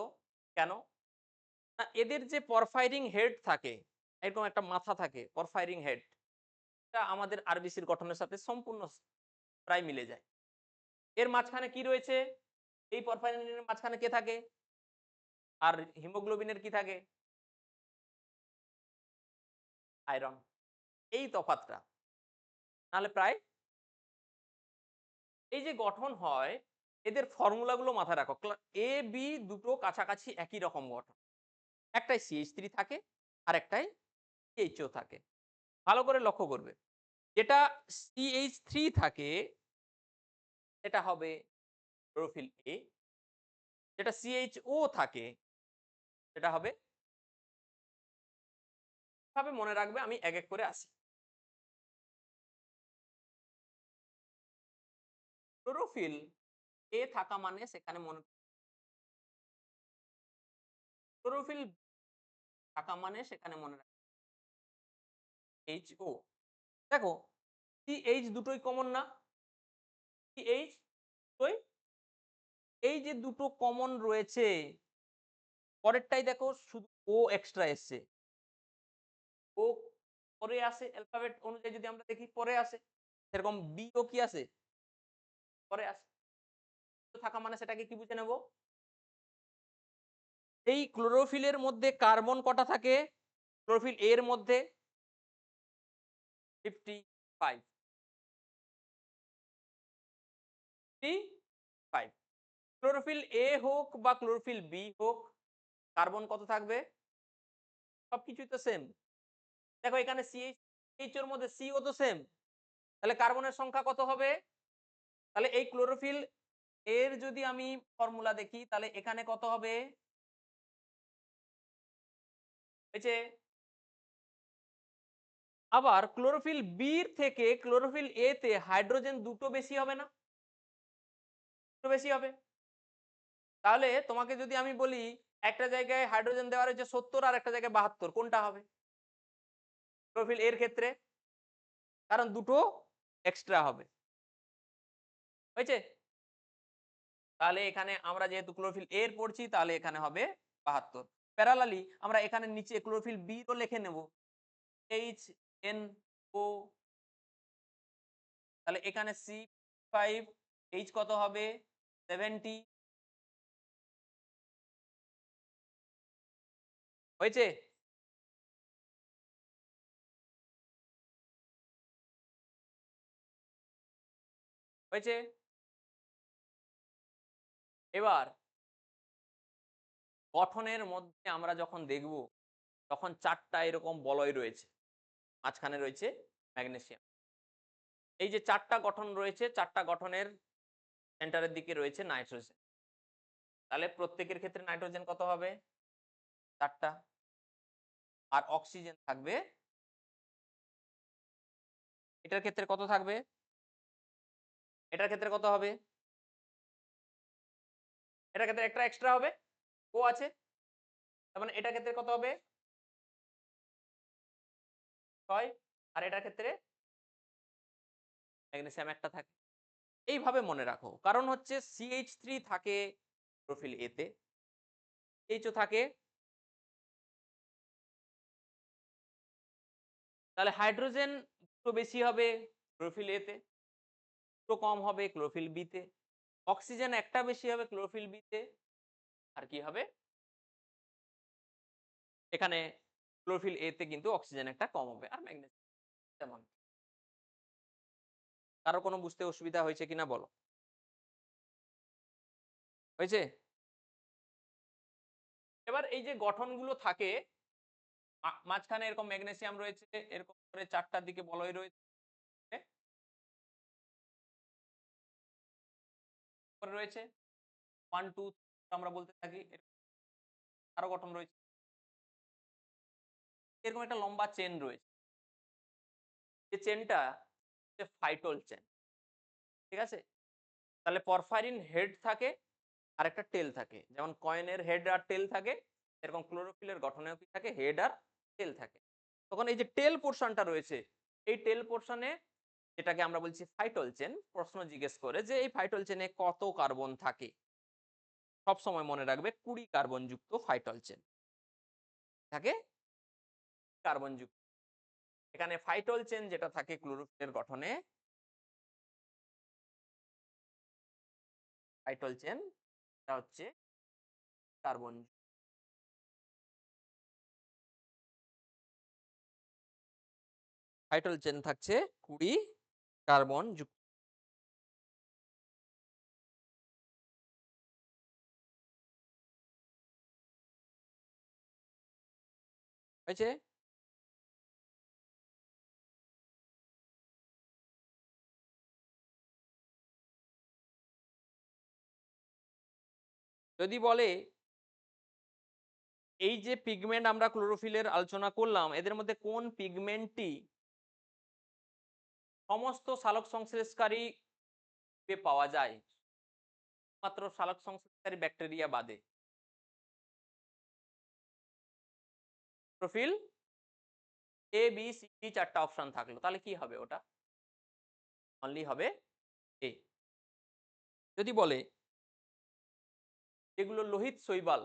A: কেন? না, এদের যে পরফাইরিং হেড থাকে, এরকম একটা মাথা থাকে পরফাইরিং হেড, এটা আমাদের আরবিসির গঠনের সাথে সম্পূর্ণ প্রায় মিলে যায়। এর মাঝখানে কি রয়েছে? এই পরফাইরিং হেডের মাঝখানে কে থাকে? আর হিমোগ্লোবিনের কি থাকে? আয়রন। এই তফাৎটা, নাহলে প্রায় এই যে গঠন হয়, এদের ফর্মুলাগুলো মাথায় রাখো। এ বি দুটো কাছাকাছি একই রকম গঠন, একটাই CH3 থাকে আর একটাই CHO থাকে। ভালো করে লক্ষ্য করবে, যেটা CH3 থাকে এটা হবে ক্লোরোফিল এ, যেটা CHO থাকে সেটা হবে, ভাবে মনে রাখবে, আমি এক এক করে আসি। ক্লোরোফিল এ থাকা মানে সেখানে মনে, ক্লোরোফিল থাকা মানে সেখানে মনে রাখবে HO। দেখো, CH দুটোই কমন না? CH দুটোই, এই যে দুটো কমন রয়েছে, পরেরটাই দেখো শুধু ও এক্সট্রা এসছে। ও পরে আসে, অ্যালফাবেট অনুযায়ী যদি আমরা দেখি পরে আসে, সেরকম বি ও কি আসে? পরে আসে। তো থাকা মানে সেটাকে কি বুঝে নেব? এই ক্লোরোফিলের মধ্যে কার্বন কটা থাকে? ক্লোরোফিল এর মধ্যে 55, 55। ক্লোরোফিল এ হোক বা ক্লোরোফিল বি হোক, কার্বন কত থাকবে? সবকিছুই তো সেম। দেখো এখানে CH এর মধ্যে CO তো সেম, তাহলে কার্বনের সংখ্যা কত হবে? তাহলে এই ক্লোরোফিল এর যদি আমি ফর্মুলা দেখি, তাহলে এখানে কত হবে? হয়েছে। আবার ক্লোরোফিল বির থেকে ক্লোরোফিল এ তে হাইড্রোজেন দুটো বেশি হবে না? দুটো বেশি হবে। তাহলে তোমাকে যদি আমি বলি একটা জায়গায় হাইড্রোজেন দেওয়া রয়েছে 70 আর একটা জায়গায় 72, কোনটা হবে ক্লোরোফিল এর ক্ষেত্রে? কারণ দুটো এক্সট্রা হবে। হয়েছে? তাহলে এখানে আমরা যেহেতু ক্লোরোফিল এর পড়ছি তাহলে এখানে হবে 72। প্যারালালি আমরা এখানে নিচে ক্লোরোফিল বি ও লিখে নেব HNO। তাহলে এখানে C5 H কত হবে 70। হয়েছে? হয়েছে। এবার গঠনের মধ্যে আমরা যখন দেখব তখন চারটা এরকম বলয় রয়েছে, মাঝখানে রয়েছে ম্যাগনেসিয়াম। এই যে চারটা গঠন রয়েছে, চারটা গঠনের সেন্টারের দিকে রয়েছে নাইট্রোজেন। তাহলে প্রত্যেকের ক্ষেত্রে নাইট্রোজেন কত হবে 4টা, আর অক্সিজেন থাকবে, এটার ক্ষেত্রে কত থাকবে, এটার ক্ষেত্রে কত হবে, এটার ক্ষেত্রে একটা এক্সট্রা হবে, ও আছে, তার মানে এটার ক্ষেত্রে কত হবে 6, আর এটার ক্ষেত্রে ম্যাগনেসিয়াম একটা থাকে। এইভাবে মনে রাখো, কারণ হচ্ছে CH3 থাকে ক্লোরোফিল এ তে, এইচও থাকে, তাহলে হাইড্রোজেন দুটো বেশি হবে ক্লোরোফিল এ তে, দুটো কম হবে ক্লোরোফিল বি তে, অক্সিজেন একটা বেশি হবে ক্লোরোফিল বি তে, আর কি হবে এখানে ক্লোরোফিল এ তে কিন্তু অক্সিজেন একটা কম হবে, আর ম্যাগনেসিয়াম তেমন। কারো কোনো বুঝতে অসুবিধা হয়েছে কিনা বলো? হয়েছে? এবার এই যে গঠনগুলো থাকে, মাঝখানে এরকম ম্যাগনেসিয়াম রয়েছে, এরকম করে চারটার দিকে বলয় রয়েছে, রয়েছে 1 2 আমরা বলতে থাকি, আরো গঠন রয়েছে, এরকম একটা লম্বা চেন রয়েছে, এই চেনটা হচ্ছে ফাইটোল চেন। ঠিক আছে? তাহলে পরফাইরিন হেড থাকে আর একটা টেল থাকে, যেমন কয়েনের হেড আর টেল থাকে, এরকম ক্লোরোফিলের গঠনেও কি থাকে, হেড আর টেল থাকে। তখন এই যে টেল পোর্শনটা রয়েছে, এই টেল পোর্শনে যেটাকে আমরা বলছি ফাইটোল চেন, প্রশ্ন জিজ্ঞেস করে যে এই ফাইটোল চেনে কত কার্বন থাকে, সব সময় মনে রাখবে 20 কার্বন যুক্ত ফাইটোল চেন থাকে, কার্বন যুক্ত। এখানে ফাইটোল চেন যেটা থাকে ক্লোরোফিলের গঠনে, ফাইটোল চেন এটা হচ্ছে কার্বন, ফাইটোল চেন থাকছে 20 কার্বন যুক্ত। হয়েছে? যদি বলে এই যে পিগমেন্ট আমরা ক্লোরোফিলের আলোচনা করলাম, এদের মধ্যে কোন পিগমেন্টটি সমস্ত সালোক সংশ্লেষকারী পাওয়া যায়, মাত্র সালোক সংশ্লেষকারী ব্যাকটেরিয়া বাদে, chlorophyll A B C D চারটা অপশন থাকলো, তাহলে কি হবে ওটা, অনলি হবে এ। যদি বলে যেগুলো লোহিত শৈবাল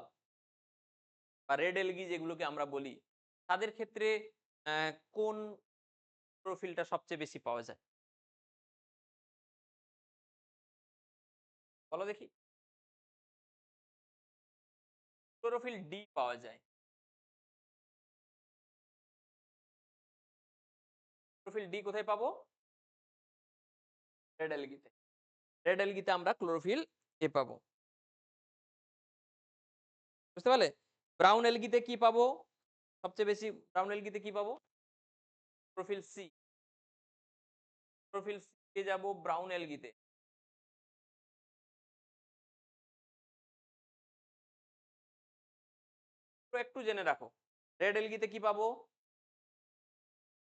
A: বা রেড এলগি যেগুলোকে আমরা বলি, তাদের ক্ষেত্রে কোন ক্লোরোফিলটা সবচেয়ে বেশি পাওয়া যায়, বলো দেখি। ক্লোরোফিল ডি পাওয়া যায়। ক্লোরোফিল ডি কোথায় পাবো, রেড এলগিতে। রেড এলগিতে আমরা ক্লোরোফিল এ পাবো, বুঝতে পারলে। ব্রাউন এলগিতে কি পাবো সবচেয়ে বেশি, ব্রাউন এলগিতে কি পাবো, chlorophyll C. Chlorophyll C K যাবো ব্রাউন এলগিতে, তো একটু জেনে রাখো রেড এলগিতে কি পাবো?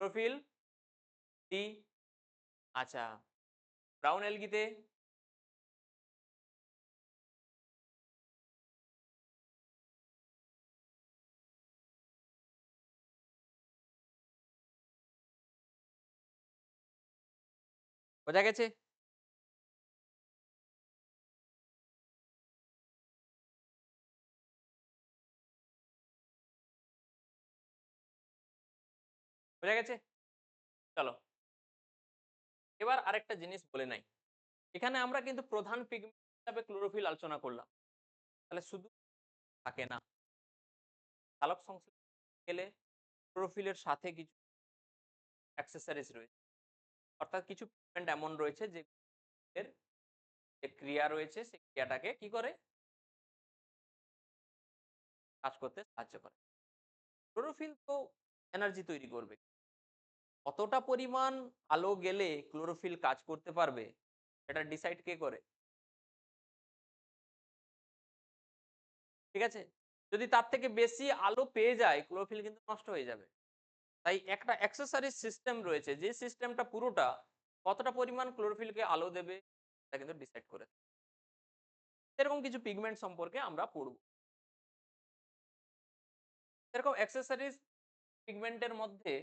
A: Chlorophyll D. আচ্ছা, ব্রাউন এলগিতে বোঝা গেছে? বোঝা গেছে? চলো এবার আরেকটা জিনিস বলে নাই। এখানে আমরা কিন্তু প্রধান পিগমেন্ট হিসাবে ক্লোরোফিল আলোচনা করলাম। তাহলে শুধু থাকে না, সালোক সংশ্লেষণ গেলে ক্লোরোফিলের সাথে কিছু অ্যাক্সেসরিজ রয়েছে, অর্থাৎ কিছু পিগমেন্ট এমন রয়েছে যে এর যে ক্রিয়া রয়েছে সেই ক্রিয়াটাকে কি করে কাজ করতে সাহায্য করে। ক্লোরোফিল তো এনার্জি তৈরি করবে, কতটা পরিমাণ আলো গেলে ক্লোরোফিল কাজ করতে পারবে এটা ডিসাইড কে করে? ঠিক আছে, যদি তার থেকে বেশি আলো পেয়ে যায় ক্লোরোফিল কিন্তু নষ্ট হয়ে যাবে। তাই একটা অ্যাক্সেসরিজ সিস্টেম রয়েছে যে সিস্টেমটা পুরোটা কতটা পরিমাণ ক্লোরোফিলকে আলো দেবে তা কিন্তু ডিসাইড করে। এরকম কিছু পিগমেন্ট সম্পর্কে আমরা পড়ব। এরকম অ্যাক্সেসরিজ পিগমেন্টের মধ্যে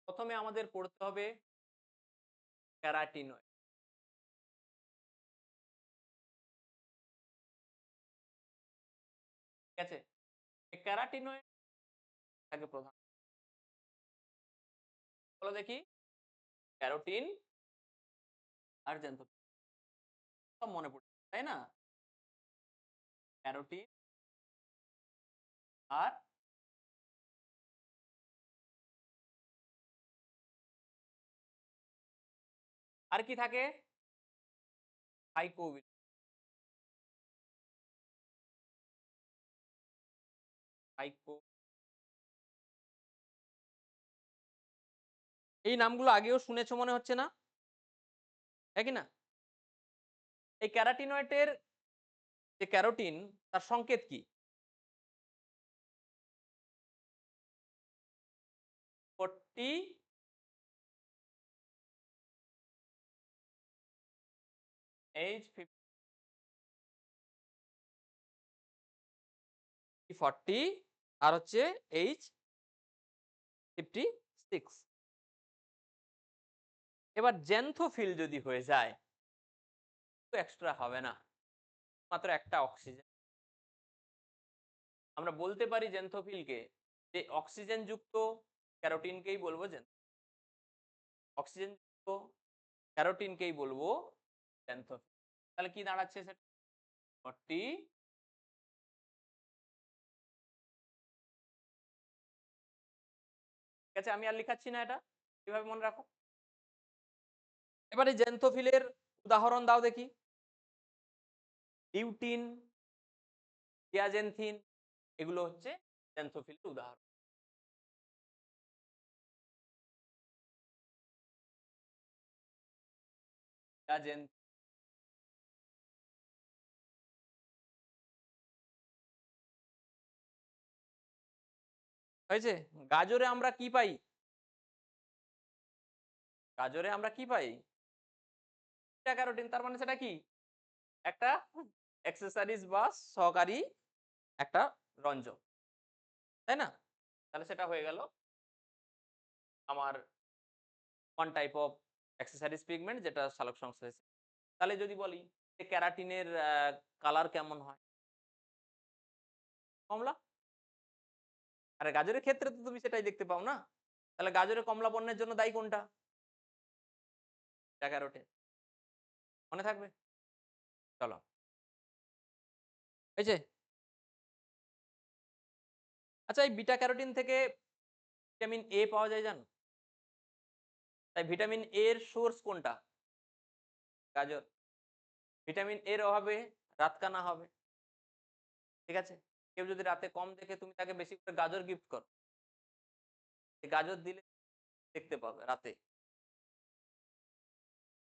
A: প্রথমে আমাদের পড়তে হবে ক্যারাটিনয়েড। ঠিক আছে, এই ক্যারাটিনয়েড থাকে প্রধান, বলো দেখি। ক্যারোটিন আর জ্যান্থোফিল সব মনে পড়ছে তাই না? ক্যারোটিন আর আর কি থাকে? সাইকোবিল। সাইকো, এই নামগুলো আগেও শুনেছো মনে হচ্ছে না, একই না? এই ক্যারাটিনয়েডের যে ক্যারোটিন তার সংকেত কি? 40 H 40 আর হচ্ছে H56। এবার জ্যান্থোফিল যদি হয়ে যায় তো এক্সট্রা হবে না, মাত্র একটা অক্সিজেন। আমরা বলতে পারি জ্যান্থোফিলকে যে অক্সিজেন যুক্ত ক্যারোটিনকেই বলবো অক্সিজেন যুক্ত ক্যারোটিনকেই বলবো জ্যান্থোফিল। তাহলে কি দাঁড়াচ্ছে সেটা? 40। ঠিক আছে, আমি আর লিখাচ্ছি না, এটা কিভাবে মনে রাখো। এবারে জ্যান্থোফিলের উদাহরণ দাও দেখি। লিউটিন, জিয়াজেনথিন, এগুলো হচ্ছে জ্যান্থোফিলের উদাহরণ। জিয়াজেন- হয়েছে? গাজরে আমরা কি পাই? গাজরে আমরা কি পাই? Beta carotene. তার মানে সেটা কি একটা অ্যাক্সেসরিজ বা সহকারী একটা রঞ্জক, তাই না? তাহলে সেটা হয়ে গেল আমার one type of accessories pigment যেটা সালোক সংশ্লেষে। তাহলে যদি বলি যে ক্যারাটিনের কালার কেমন হয়? কমলা। আর গাজরের ক্ষেত্রে তো তুমি সেটাই দেখতে পাও না। তাহলে গাজরে কমলা বর্ণের জন্য দায়ী কোনটা? Beta carotene. মনে থাকবে? চলো, হয়েছে? আচ্ছা, এই বিটা ক্যারোটিন থেকে ভিটামিন এ পাওয়া যায় জানো? তাই ভিটামিন এর সোর্স কোনটা? গাজর। ভিটামিন এর অভাবে রাতকানা হবে। ঠিক আছে, কেউ যদি রাতে কম দেখে তুমি তাকে বেশি করে গাজর গিফট করো, এই গাজর দিলে দেখতে পাবে রাতে।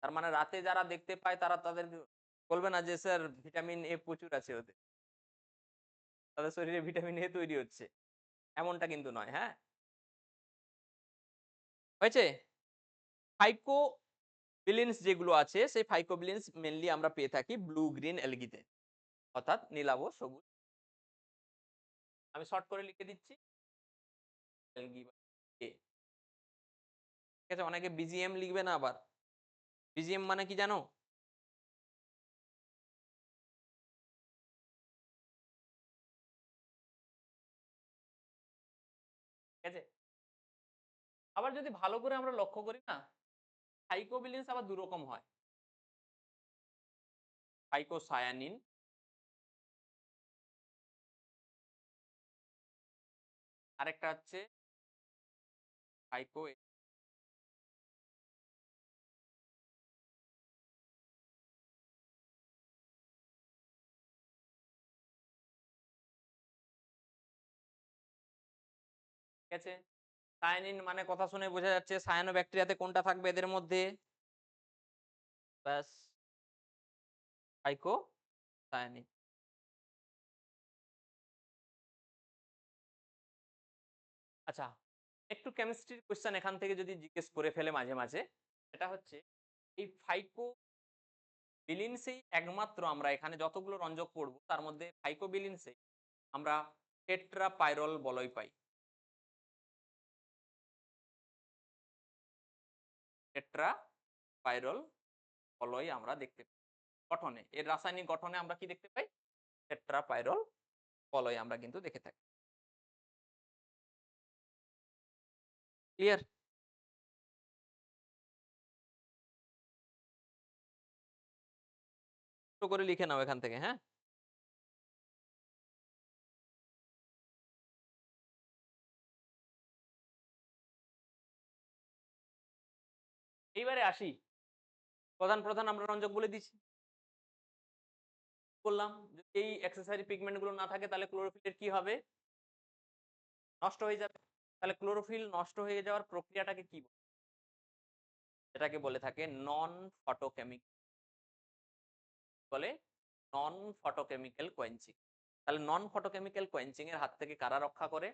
A: তার মানে রাতে যারা দেখতে পায় তারা তাদের বলবে না যে স্যার ভিটামিন এ প্রচুর আছে ওদের। তাদের শরীরে ভিটামিন এ তৈরি হচ্ছে, এমনটা কিন্তু নয়। হ্যাঁ, হয়েছে? ফাইকোবিলিনস যেগুলো আছে সেই ফাইকোবিলিনস মেনলি আমরা পেয়ে থাকি ব্লু গ্রিন অ্যালগিতে, অর্থাৎ নীলাভ সবুজ। আমি শর্ট করে লিখে দিচ্ছি অ্যালগি বা এ। ঠিক আছে, অনেকে বিজিএম লিখবে না আবার। বিজিএম মানে কি জানো? ঠিক আছে, আবার যদি ভালো করে আমরা লক্ষ্য করি না, ফাইকোবিলিনস আবার দু রকম হয়। ফাইকোসায়ানিন, আরেকটা হচ্ছে ফাইকো। ঠিক আছে, সায়ানিন মানে কথা শুনে বোঝা যাচ্ছে সায়ানোব্যাকটেরিয়াতে কোনটা থাকবে এদের মধ্যে? ব্যাস, ফাইকোসায়ানিন। আচ্ছা, একটু কেমিস্ট্রির কোয়েশ্চেন এখান থেকে যদি জিজ্ঞেস করে ফেলে মাঝে মাঝে, সেটা হচ্ছে এই ফাইকোবিলিনসেই একমাত্র আমরা এখানে যতগুলো রঞ্জক পড়বো তার মধ্যে ফাইকোবিলিনসে আমরা টেট্রাপাইরল বলয় পাই। টেট্রাপাইরল বলয় আমরা দেখতে পাই গঠনে, এর রাসায়নিক গঠনে আমরা কি দেখতে পাই? টেট্রাপাইরল বলয় আমরা কিন্তু দেখে থাকি। ক্লিয়ার? ছোট করে লিখে নাও এখান থেকে। হ্যাঁ, এইবারে আসি, প্রধান প্রধান আমরা রঞ্জক বলে দিচ্ছি। বললাম যদি এই অ্যাক্সেসরি পিগমেন্ট গুলো না থাকে তাহলে ক্লোরোফিলের কি হবে? নষ্ট হয়ে যাবে। তাহলে ক্লোরোফিল নষ্ট হয়ে যাওয়ার প্রক্রিয়াটাকে কি বলে? এটাকে বলে থাকে নন ফটোকেমিক, বলে নন ফটোকেমিক্যাল কোয়েঞ্চিং। তাহলে নন ফটোকেমিক্যাল কোয়েঞ্চিং এর হাত থেকে কারা রক্ষা করে?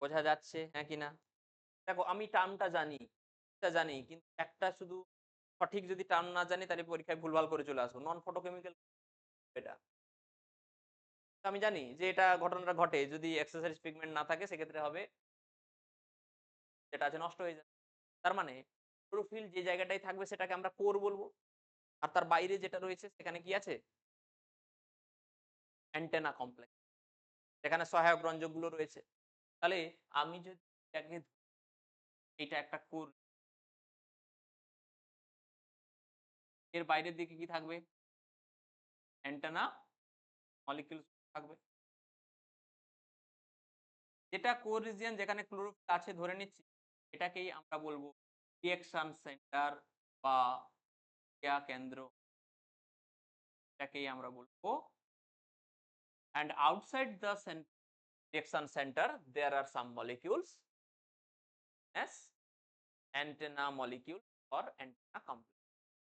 A: বোঝা যাচ্ছে হ্যাঁ কিনা? দেখো আমি টার্মটা জানি, জানি কিন্তু একটা শুধু সঠিক যদি টার্ম না জানি তাহলে পরীক্ষায় ভুলভাল করে চলে আসবো। নন ফটোকেমিক্যাল এটা আমি জানি যে এটা ঘটনাটা ঘটে যদি এক্সারসাইজ পিগমেন্ট না থাকে, সেক্ষেত্রে হবে যেটা আছে নষ্ট হয়ে যাবে। তার মানে ক্লোরোফিল যে জায়গাটায় থাকবে সেটাকে আমরা কোর বলবো, আর তার বাইরে যেটা রয়েছে সেখানে কি আছে? অ্যান্টেনা কমপ্লেক্স, সেখানে সহায়ক রঞ্জকগুলো রয়েছে। তাহলে আমি যদি এটাকে এটা একটা কোর, এর বাইরের দিকে কি থাকবে? অ্যান্টেনা মলিকিউলস থাকবে। যেটা কোর রিজিয়ন যেখানে ক্লোরোফিল আছে ধরে নিচ্ছি, এটাকেই আমরা বলবো রিঅ্যাকশন সেন্টার বা ক্রিয়া কেন্দ্র, এটাকেই আমরা বলবো। And outside the reaction center, there are some molecules as antenna molecule or antenna complex.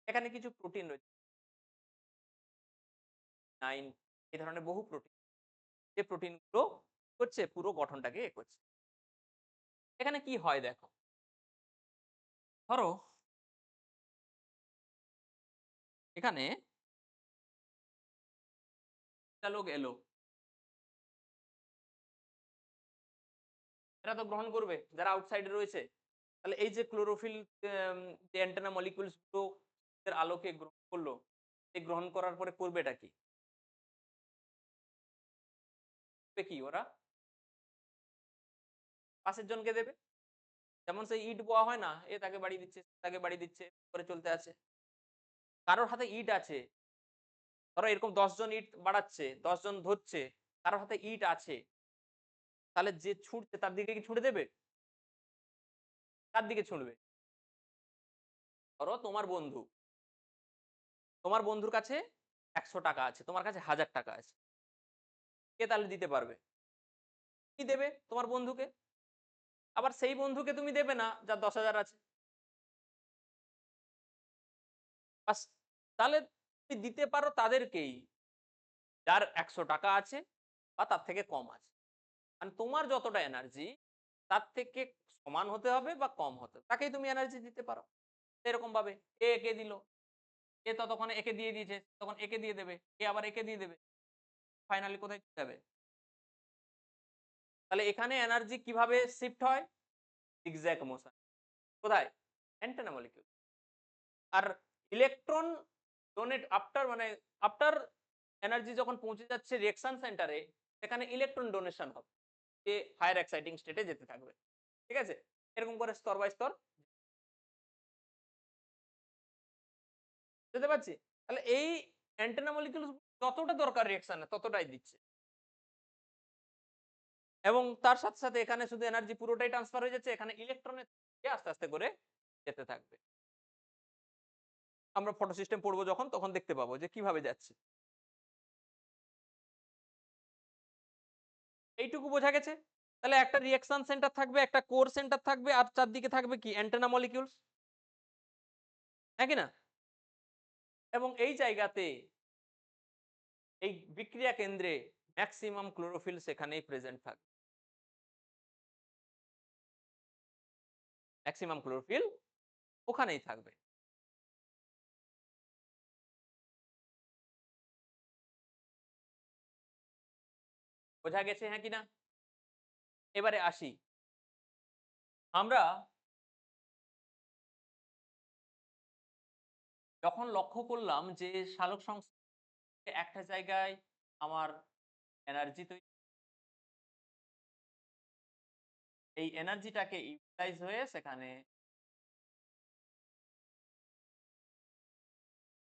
A: এখানে কিছু প্রোটিন রয়েছে, 9 এই ধরনের বহু প্রোটিন, যে প্রোটিনগুলো করছে পুরো গঠনটাকে করছে। এখানে কি হয় দেখো, ধরো এখানে একটা লোক এলো, এরা তো গ্রহণ করবে যারা আউটসাইডে রয়েছে। তাহলে এই যে ক্লোরোফিল যে অ্যান্টেনা মলিকিউলস গুলো এর আলোকে গ্রহণ করলো, এই গ্রহণ করার পরে করবেটা কি? কি ওরা পাশের জনকে দেবে। যেমন সেই ইট বোয়া হয় না, এ তাকে বাড়ি দিচ্ছে, তাকে বাড়ি দিচ্ছে করে চলতে আছে। কারোর হাতে ইট আছে, ধরো এরকম 10 জন ইট বাড়াচ্ছে, 10 জন ধরছে, কারোর হাতে ইট আছে, তাহলে যে ছুটছে তার দিকে কি ছুড়ে দেবে? কার দিকে ছুড়বে? ধরো তোমার বন্ধুর কাছে 100 টাকা আছে, তোমার কাছে 1000 টাকা আছে, কে তাহলে দিতে পারবে? কি দেবে তোমার বন্ধুকে। আবার সেই বন্ধুকে তুমি দেবে না যার 10,000 আছে। বাস, তাহলে দিতে পারো তাদেরকেই যার 100 টাকা আছে বা তার থেকে কম আছে। মানে তোমার যতটা এনার্জি তার থেকে সমান হতে হবে বা কম হতে হবে, তাকেই তুমি এনার্জি দিতে পারো। এরকম ভাবে একে দিল, এ ততক্ষণ একে দিয়ে দিয়েছে, তখন একে দিয়ে দেবে, এ আবার একে দিয়ে দেবে, ফাইনালি কোথায় যাবে? তাহলে এখানে এনার্জি কিভাবে শিফট হয়? Zigzag motion. কোথায়? Antenna molecule. আর ইলেকট্রন ডোনেট আফটার মানে আফটার এনার্জি যখন পৌঁছে যাচ্ছে রিঅ্যাকশন সেন্টারে, সেখানে ইলেকট্রন ডোনেশন হবে। যে হায়ার এক্সাইটিং স্টেটে যেতে থাকবে। ঠিক আছে? এরকম করে স্তর বাই স্তর যেতে পারছি? তাহলে এই অ্যান্টেনা মলিকিউল যতটা দরকার রিঅ্যাকশনে ততটাই দিচ্ছে। এবং তার সাথে, সাথে এখানে শুধু এনার্জি পুরোটাই ট্রান্সফার হয়ে যাচ্ছে। এখানে ইলেকট্রনের আস্তে, আস্তে করে যেতে থাকবে। আমরা ফটো সিস্টেম পড়বো যখন তখন দেখতে পাবো যে কিভাবে যাচ্ছে। এইটুকু বোঝা গেছে? তাহলে একটা রিঅ্যাকশন সেন্টার থাকবে, একটা কোর সেন্টার থাকবে আর চারদিকে থাকবে কি অ্যান্টেনা মলিকিউলস। হ্যাঁ কি না? এবং এই জায়গাতে এই বিক্রিয়া কেন্দ্রে ম্যাক্সিমাম ক্লোরোফিল সেখানেই প্রেজেন্ট থাকবে। ম্যাক্সিমাম ক্লোরোফিল ওখানেই থাকবে। বোঝা গেছে হ্যাঁ কিনা? এবারে আসি। আমরা যখন লক্ষ্য করলাম যে সালোক সংশ্লেষে একটা জায়গায় আমার এনার্জি তৈরি, এই এনার্জিটাকে ইউটিলাইজ হয়ে সেখানে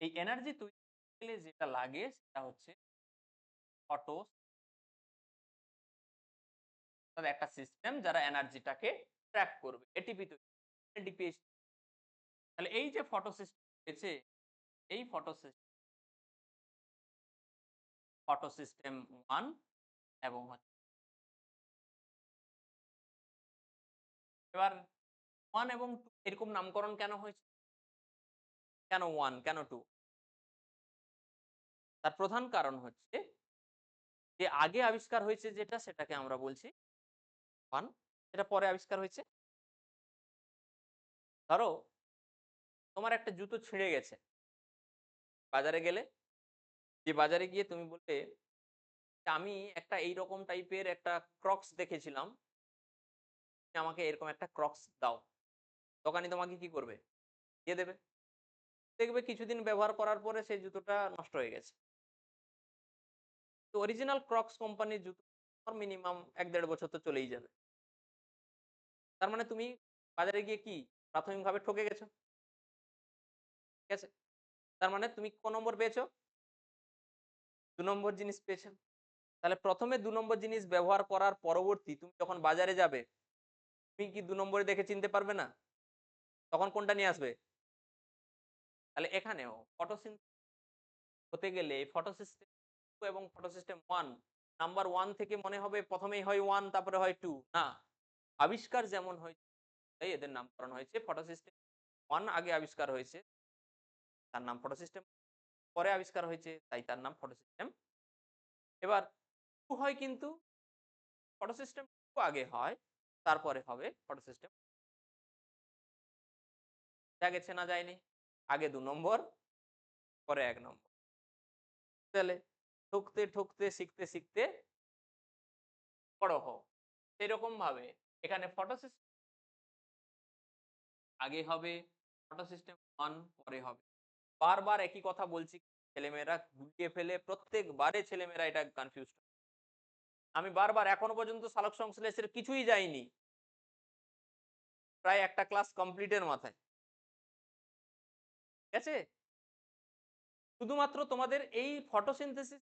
A: এই এনার্জি তৈরি করতে গেলে যেটা লাগে সেটা হচ্ছে ফটো, একটা সিস্টেম যারা এনার্জিটাকে ট্র্যাক করবে। এটিপি তৈরি, এনএডিপি। তাহলে এই যে ফটো সিস্টেম রয়েছে, এই ফটো সিস্টেম 1 এবং এবার 1 এবং 2 এরকম নামকরণ কেন হয়েছে? কেন 1 কেন 2? তার প্রধান কারণ হচ্ছে যে আগে আবিষ্কার হয়েছে যেটা সেটাকে আমরা বলছি 1, এটা পরে আবিষ্কার হয়েছে। ধরো তোমার একটা জুতো ছিঁড়ে গেছে, বাজারে গেলে, যে বাজারে গিয়ে তুমি বললে যে আমি একটা এইরকম টাইপের একটা ক্রক্স দেখেছিলাম, তুমি আমাকে এরকম একটা ক্রক্স দাও। দোকানি তোমাকে কি করবে? দিয়ে দেবে। দেখবে কিছুদিন ব্যবহার করার পরে সেই জুতোটা নষ্ট হয়ে গেছে। তো অরিজিনাল ক্রক্স কোম্পানির জুতো মিনিমাম ১-১.৫ বছর তো চলেই যাবে। তার মানে তুমি বাজারে গিয়ে কি প্রাথমিকভাবে ঠকে গেছো। ঠিক আছে? তার মানে তুমি ক নম্বর পেয়েছো? ২ নম্বর জিনিস পেয়েছো। তাহলে ১ম এ ২ নম্বর জিনিস ব্যবহার করার পরবর্তী তুমি যখন বাজারে যাবে, তুমি কি ২ নম্বরে দেখে চিনতে পারবে না? তখন কোনটা নিয়ে আসবে? তাহলে এখানেও ফটোসিনথেসিস হতে গেলে ফটো সিস্টেম 2 এবং ফটো সিস্টেম 1 নাম্বার 1 থেকে মনে হবে ১ম এই হয় 1 তারপরে হয় 2, না। আবিষ্কার যেমন হয়েছে তাই এদের নামকরণ হয়েছে। ফটো সিস্টেম 1 আগে আবিষ্কার হয়েছে, তার নাম ফটো সিস্টেম। পরে আবিষ্কার হয়েছে তাই তার নাম ফটো সিস্টেম। এবার 2 হয় কিন্তু ফটো সিস্টেম 2 আগে হয়, তারপরে হবে ফটো সিস্টেম। দেখা গেছে না যায়নি? আগে ২ নম্বর, পরে ১ নম্বর। তাহলে ঠকতে, ঠকতে, শিখতে, শিখতে বড় হও। সেরকম ভাবে এখানে ফটো সিস্টেম আগে হবে, ফটো সিস্টেম 1 পরে হবে। বারবার একই কথা বলছি, ছেলেমেয়েরা গুলিয়ে ফেলে, প্রত্যেকবারে ছেলেমেয়েরা এটা কনফিউজড। আমি বারবার এখনো পর্যন্ত সালোক সংশ্লেষের কিছুই যাইনি। প্রায় একটা ক্লাস কমপ্লিটের মাথায়। ঠিক আছে? শুধুমাত্র তোমাদের এই ফটোসিনথেসিস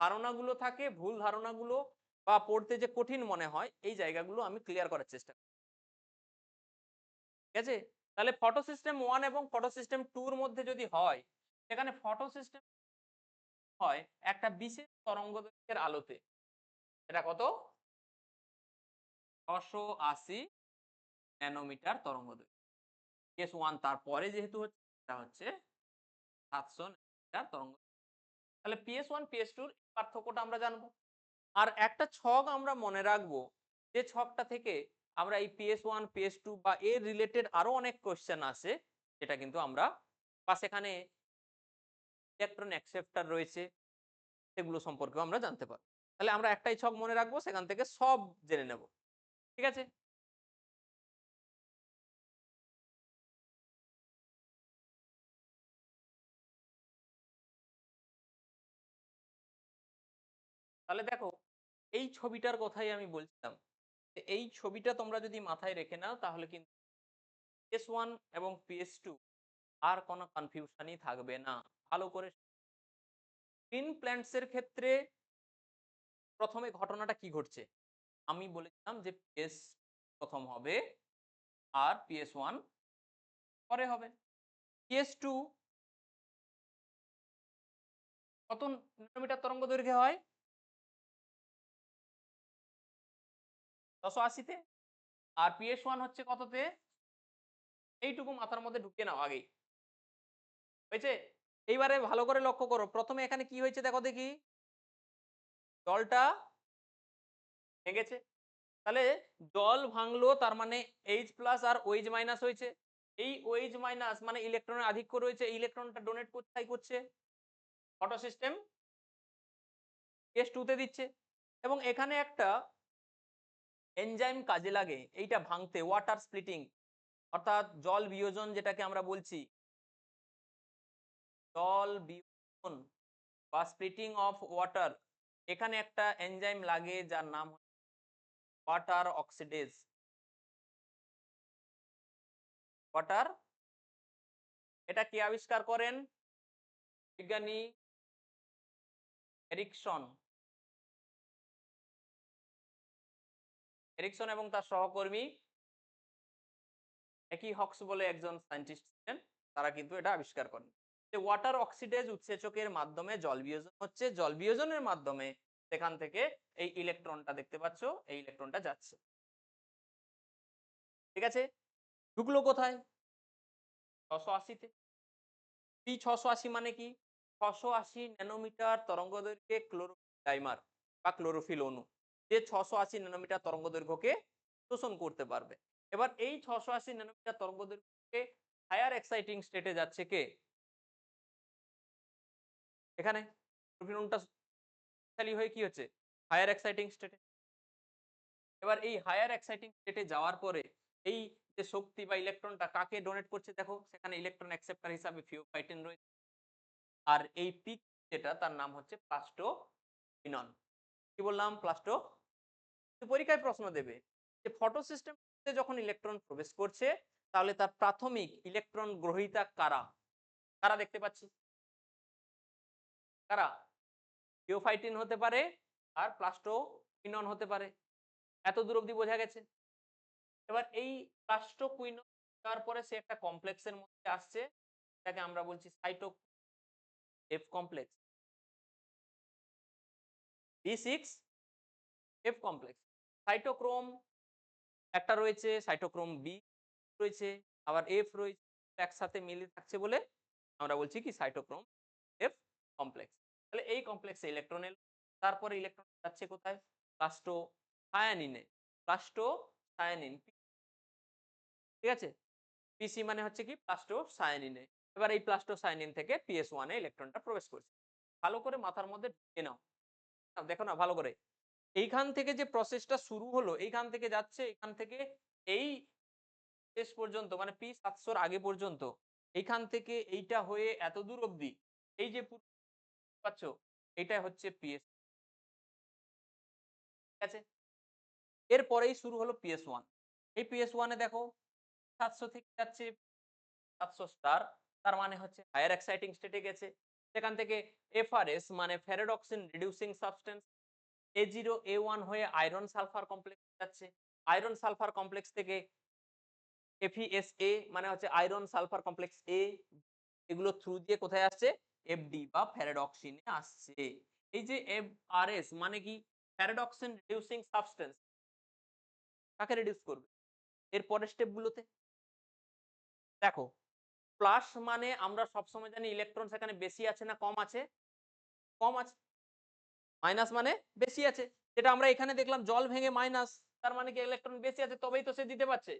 A: ধারণাগুলো থাকে, ভুল ধারণাগুলো বা পড়তে যে কঠিন মনে হয়, এই জায়গাগুলো আমি ক্লিয়ার করার চেষ্টা করি। ঠিক আছে? তাহলে ফটো সিস্টেম 1 এবং ফটো সিস্টেম 2 এর মধ্যে যদি হয়, সেখানে ফটো সিস্টেম হয় একটা বিশেষ তরঙ্গদৈর্ঘ্যের আলোতে। এটা কত? ৬৮০ ন্যানোমিটার তরঙ্গদৈর্ঘ্য। কেস 1 তারপরে যেহেতু হচ্ছে, এটা হচ্ছে ৭০০ ন্যানোমিটার তরঙ্গ। তাহলে PS1 PS2 এর পার্থক্যটা আমরা জানবো। আর একটা ছক আমরা মনে রাখবো, যে ছকটা থেকে আমরা এই PS1 PS2 বা এর রিলেটেড আরো অনেক কোয়েশ্চেন আসে, যেটা কিন্তু আমরা বা সেখানে ইলেকট্রন অ্যাকসেপ্টর রয়েছে, সেগুলো সম্পর্কেও আমরা জানতে পারবো। তাহলে আমরা একটাই ছক মনে রাখবো, সেখান থেকে সব জেনে নেব। ঠিক আছে? তাহলে দেখো, এই ছবিটার কথাই আমি বলছিলাম। এই ছবিটা তোমরা যদি মাথায় রেখে নাও, তাহলে কিন্তু PS1 এবং PS2 আর কোনো কনফিউশনই থাকবে না। ভালো করে গ্রিন প্ল্যান্টস এর ক্ষেত্রে প্রথমে ঘটনাটা কি ঘটছে? আমি বলেছিলাম যে PS প্রথম হবে আর PS1 পরে হবে। PS2 কত ন্যানোমিটার তরঙ্গ দৈর্ঘ্যে হয়? 680 তে। আর PS1 হচ্ছে কততে? এইটুকু মাথার মধ্যে ঢুকিয়ে নাও আগেই। হয়েছে? এইবারে ভালো করে লক্ষ্য করো। প্রথমে এখানে কি হয়েছে দেখো দেখি? জলটা ভেঙেছে। তাহলে জল ভাঙলো, তার মানে H+ আর OH- হয়েছে। এই OH- মানে ইলেকট্রনের আধিক্য রয়েছে। এই ইলেকট্রনটা ডোনেট কোথায় করছে? ফটো সিস্টেম PS2 তে দিচ্ছে। এবং এখানে একটা এনজাইম কাজে লাগে এইটা ভাঙতে, ওয়াটার স্প্লিটিং, অর্থাৎ জল বিয়োজন যেটাকে আমরা বলছি। জল বিয়োজন বা স্প্লিটিং অফ ওয়াটার, এখানে একটা এনজাইম লাগে যার নাম ওয়াটার অক্সিডেজ। ওয়াটার, এটা কে আবিষ্কার করেন? বিজ্ঞানী এরিকসন। এরিকসন এবং তার সহকর্মী একই হক্স বলে একজন সায়েন্টিস্ট ছিলেন, তারা কিন্তু এটা আবিষ্কার করেন যে ওয়াটার অক্সিডেজ উৎসেচকের মাধ্যমে জল বিয়োজন হচ্ছে, জল বিয়োজনের মাধ্যমে সেখান থেকে এই ইলেকট্রনটা দেখতে পাচ্ছ, এই ইলেকট্রনটা যাচ্ছে। ঠিক আছে? ঢুকলো কোথায়? 680 তে। P680 মানে কি? 680 ন্যানোমিটার তরঙ্গদৈর্ঘ্যে ক্লোরোফিল ডাইমার বা ক্লোরোফিল অণু, যে 680 ন্যানোমিটার তরঙ্গদৈর্ঘ্যকে শোষণ করতে পারবে। এবার এই 680 ন্যানোমিটার তরঙ্গদৈর্ঘ্যকে হায়ার এক্সাইটিং স্টেটে যাচ্ছে কে? এখানে ক্লোরোফিল অণুটা শক্তিশালী হয়ে কি হচ্ছে? হায়ার এক্সাইটিং স্টেটে। এবার এই হায়ার এক্সাইটিং স্টেটে যাওয়ার পরে এই যে শক্তি বা ইলেকট্রনটা কাকে ডোনেট করছে দেখো, সেখানে ইলেকট্রন অ্যাকসেপ্টর হিসাবে ফিওফাইটিন রয়েছে। আর এই পিক যেটা, তার নাম হচ্ছে প্লাস্টোকুইনন। কি বললাম? প্লাস্টো। পরীক্ষায় প্রশ্ন দেবে যে ফটো সিস্টেমে যখন ইলেকট্রন প্রবেশ করছে, তাহলে তার প্রাথমিক ইলেকট্রন গ্রহীতা কারা? কারা দেখতে পাচ্ছি? কারা? ফিওফাইটিন হতে পারে আর প্লাস্টোকুইনন হতে পারে। এত দূর অব্দি বোঝা গেছে? এবার এই প্লাস্টোকুইনন দেওয়ার পরে সে একটা কমপ্লেক্সের মধ্যে আসছে, এটাকে আমরা বলছি cyto F complex, B6 F complex. Cytochrome একটা রয়েছে, সাইটোক্রোম বি রয়েছে, আবার এফ রয়েছে, একসাথে মিলে থাকছে বলে আমরা বলছি কি সাইটোক্রোম এফ কমপ্লেক্স। তাহলে এই কমপ্লেক্সে ইলেকট্রন এলো, তারপরে ইলেকট্রন যাচ্ছে কোথায়? প্লাস্টো থায়ানিনে। প্লাস্টো থায়ানিন, ঠিক আছে? পিসি মানে হচ্ছে কি প্লাস্টো সায়ানিনে। এবার এই প্লাস্টো সায়ানিন থেকে PS1 এ ইলেকট্রনটা প্রবেশ করছে। ভালো করে মাথার মধ্যে ঢুকিয়ে নাও। দেখো না ভালো করে। এইখান থেকে যে প্রসেসটা শুরু হলো, এইখান থেকে যাচ্ছে, এখান থেকে এই শেষ পর্যন্ত মানে P700 র আগে পর্যন্ত, এইখান থেকে এইটা হয়ে এত দূর অবধি, এই যে পাচ্ছ, এইটা হচ্ছে PS, ঠিক আছে? এরপরেই শুরু হলো PS1। এই PS1 এ দেখো 700 থেকে যাচ্ছে 700 স্টার, তার মানে হচ্ছে হায়ার এক্সাইটিং স্টেটে গেছে। সেখান থেকে FRS মানে ফেরেডক্সিন রিডিউসিং সাবস্টেন্স, A0 A1 হয়ে আয়রন সালফার কমপ্লেক্স যাচ্ছে। আয়রন সালফার কমপ্লেক্স থেকে FeSA মানে হচ্ছে আয়রন সালফার কমপ্লেক্স A, এগুলো থ্রু দিয়ে কোথায় আসছে? FD বা ফেরেডক্সিনে আসছে। এই যে FRS মানে কি? ফেরেডক্সিন রিডিউসিং সাবস্টেন্স, কাকে রিডিউস করবে এর পরের স্টেপ গুলোতে? দেখো, প্লাস মানে আমরা সবসময় জানি ইলেকট্রন সেখানে বেশি আছে না কম আছে? কম আছে, মাইনাস মানে বেশি আছে, যেটা আমরা এখানে দেখলাম জল ভেঙে মাইনাস, তার মানে কি ইলেকট্রন বেশি আছে তবেই তো সে দিতে পারছে,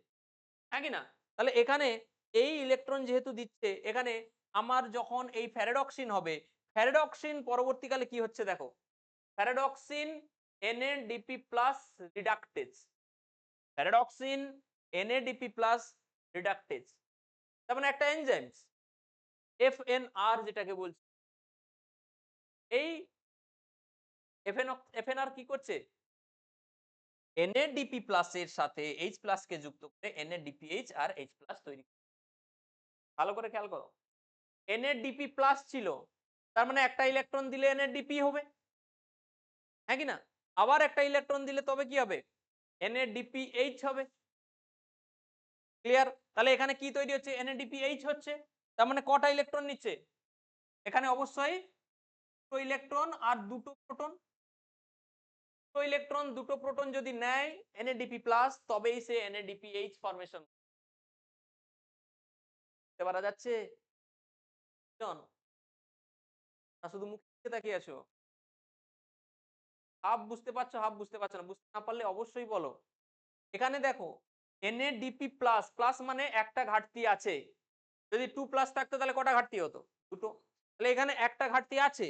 A: হ্যাঁ কি না? তাহলে এখানে এই ইলেকট্রন যেহেতু দিচ্ছে, এখানে আমার যখন এই ফ্যারাডক্সিন হবে, ফ্যারাডক্সিন পরবর্তীকালে কি হচ্ছে দেখো, ফ্যারাডক্সিন NADP প্লাস রিডাকটেজ, ফ্যারাডক্সিন NADP প্লাস রিডাকটেজ, তার মানে একটা এনজাইমস FNR যেটাকে বলছি, এই FNR কি করছে, NADP প্লাস এর সাথে H প্লাস কে যুক্ত করে NADPH আর H প্লাস তৈরি, ভালো করে খেয়াল করো, NADP প্লাস ছিল, তার মানে একটা ইলেকট্রন দিলে NADP হবে, হ্যাঁ কি না? আবার একটা ইলেকট্রন দিলে তবে কি হবে, NADPH হবে, ক্লিয়ার? তাহলে এখানে কি তৈরি হচ্ছে, NADPH হচ্ছে, তার মানে কটা ইলেকট্রন নিচ্ছে, এখানে অবশ্যই দুটো ইলেকট্রন আর দুটো প্রোটন, দুটো ইলেকট্রন দুটো প্রোটন যদি নেয় NADP প্লাস, তবেই সে NADPH ফরমেশন করতে পারা যাচ্ছে, না শুধু মুখে তাকিয়ে আছো, হাফ বুঝতে পারছো হাফ বুঝতে পারছো না, বুঝতে না পারলে অবশ্যই বলো। এখানে দেখো NADP প্লাস, প্লাস মানে একটা ঘাটতি আছে, যদি 2 প্লাস থাকতো তাহলে কটা ঘাটতি হতো, দুটো, তাহলে এখানে একটা ঘাটতি আছে,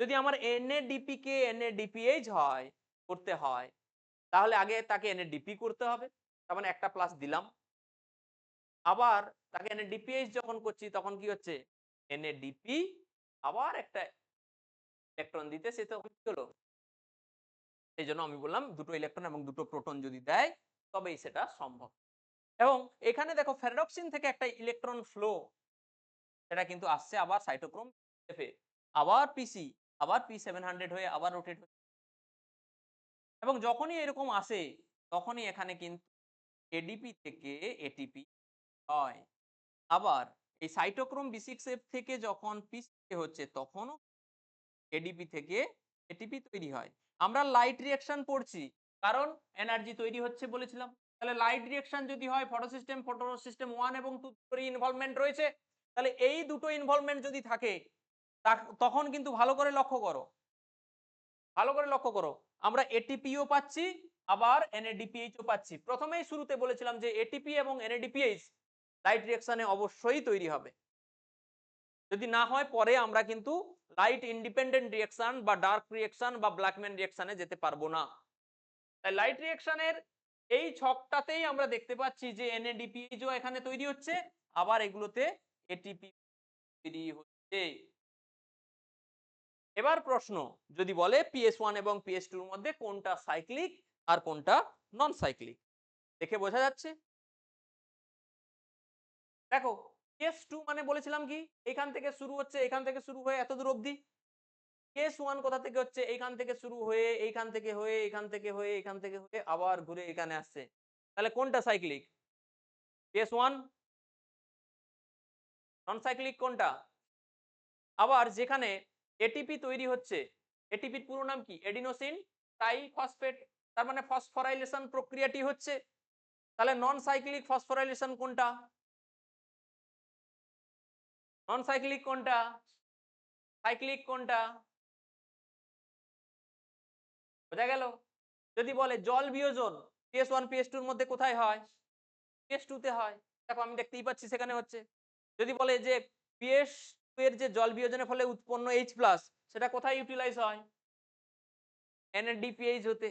A: যদি আমার NADP কে NADPH হয় করতে হয়, তাহলে আগে তাকে NADP করতে হবে, তার মানে একটা প্লাস দিলাম, আবার তাকে NADPH যখন করছি তখন কি হচ্ছে, NADP আবার একটা ইলেকট্রন দিতে, সে তো কি হলো, এই জন্য আমি বললাম দুটো ইলেকট্রন এবং দুটো প্রোটন যদি দেয় তবেই সেটা সম্ভব। এবং এখানে দেখো ফ্যারাডক্সিন থেকে একটা ইলেকট্রন ফ্লো, সেটা কিন্তু আসছে আবার সাইটোক্রোম এফে, আবার পিসি, আবার P700 হয়ে আবার রোটেট হচ্ছে, এবং যখনই এরকম আসে তখনই এখানে কিন্তু ADP থেকে ATP হয়, আবার এই সাইটোক্রোম B6F থেকে যখন পিসি হচ্ছে তখনও ADP থেকে ATP তৈরি হয়। আমরা লাইট রিঅ্যাকশন পড়ছি কারণ এনার্জি তৈরি হচ্ছে বলেছিলাম, তাহলে লাইট রিঅ্যাকশন যদি হয় ফটো সিস্টেম 1 এবং 2 এর ইনভলভমেন্ট রয়েছে, তাহলে এই দুটো ইনভলভমেন্ট যদি থাকে তখন কিন্তু ভালো করে লক্ষ্য করো, ভালো করে লক্ষ্য করো, আমরা ATPও পাচ্ছি আবার NADPH ও পাচ্ছি। প্রথমেই শুরুতে বলেছিলাম যে ATP এবং NADPH লাইট রিঅ্যাকশনে অবশ্যই তৈরি হবে, যদি না হয় পরে আমরা কিন্তু লাইট ইন্ডিপেন্ডেন্ট রিঅ্যাকশন বা ডার্ক রিঅ্যাকশন বা ব্ল্যাকম্যান রিঅ্যাকশনে যেতে পারবো না। তাই লাইট রিঅ্যাকশনের এই ছকটাতেই আমরা দেখতে পাচ্ছি যে NADPH ও এখানে তৈরি হচ্ছে, আবার এগুলোতে ATP তৈরি হচ্ছে। এবার প্রশ্ন যদি বলে PS1 এবং PS2 এর মধ্যে কোনটা সাইক্লিক আর কোনটা নন সাইক্লিক, দেখে বোঝা যাচ্ছে। দেখো PS2 মানে বলেছিলাম কি, এখান থেকে শুরু হচ্ছে, এখান থেকে শুরু হয়ে এত দূর অবধি, PS1 কোথা থেকে হচ্ছে, এইখান থেকে শুরু হয়ে এইখান থেকে হয়ে এখান থেকে হয়ে এখান থেকে হয়ে আবার ঘুরে এখানে আসছে, তাহলে কোনটা সাইক্লিক, PS1, নন সাইক্লিক কোনটা? আবার যেখানে এটিপি তৈরি হচ্ছে, এটিপির পুরো নাম কি, এডিনোসিন ট্রাইফসফেট, তার মানে ফসফোরাইলেশন প্রক্রিয়াটি হচ্ছে, তাহলে নন সাইক্লিক ফসফোরাইলেশন কোনটা, নন সাইক্লিক কোনটা, সাইক্লিক কোনটা, বোঝা গেল? যদি বলে জল বিয়োজন PS1 PS2 এর মধ্যে কোথায় হয়, PS2 তে হয়, দেখো আমি দেখতেই পাচ্ছি সেখানে হচ্ছে। যদি বলে যে PS2 এর যে জল বিয়োজনের ফলে উৎপন্ন H+, সেটা কোথায় ইউটিলাইজ হয়, NADPH হতে,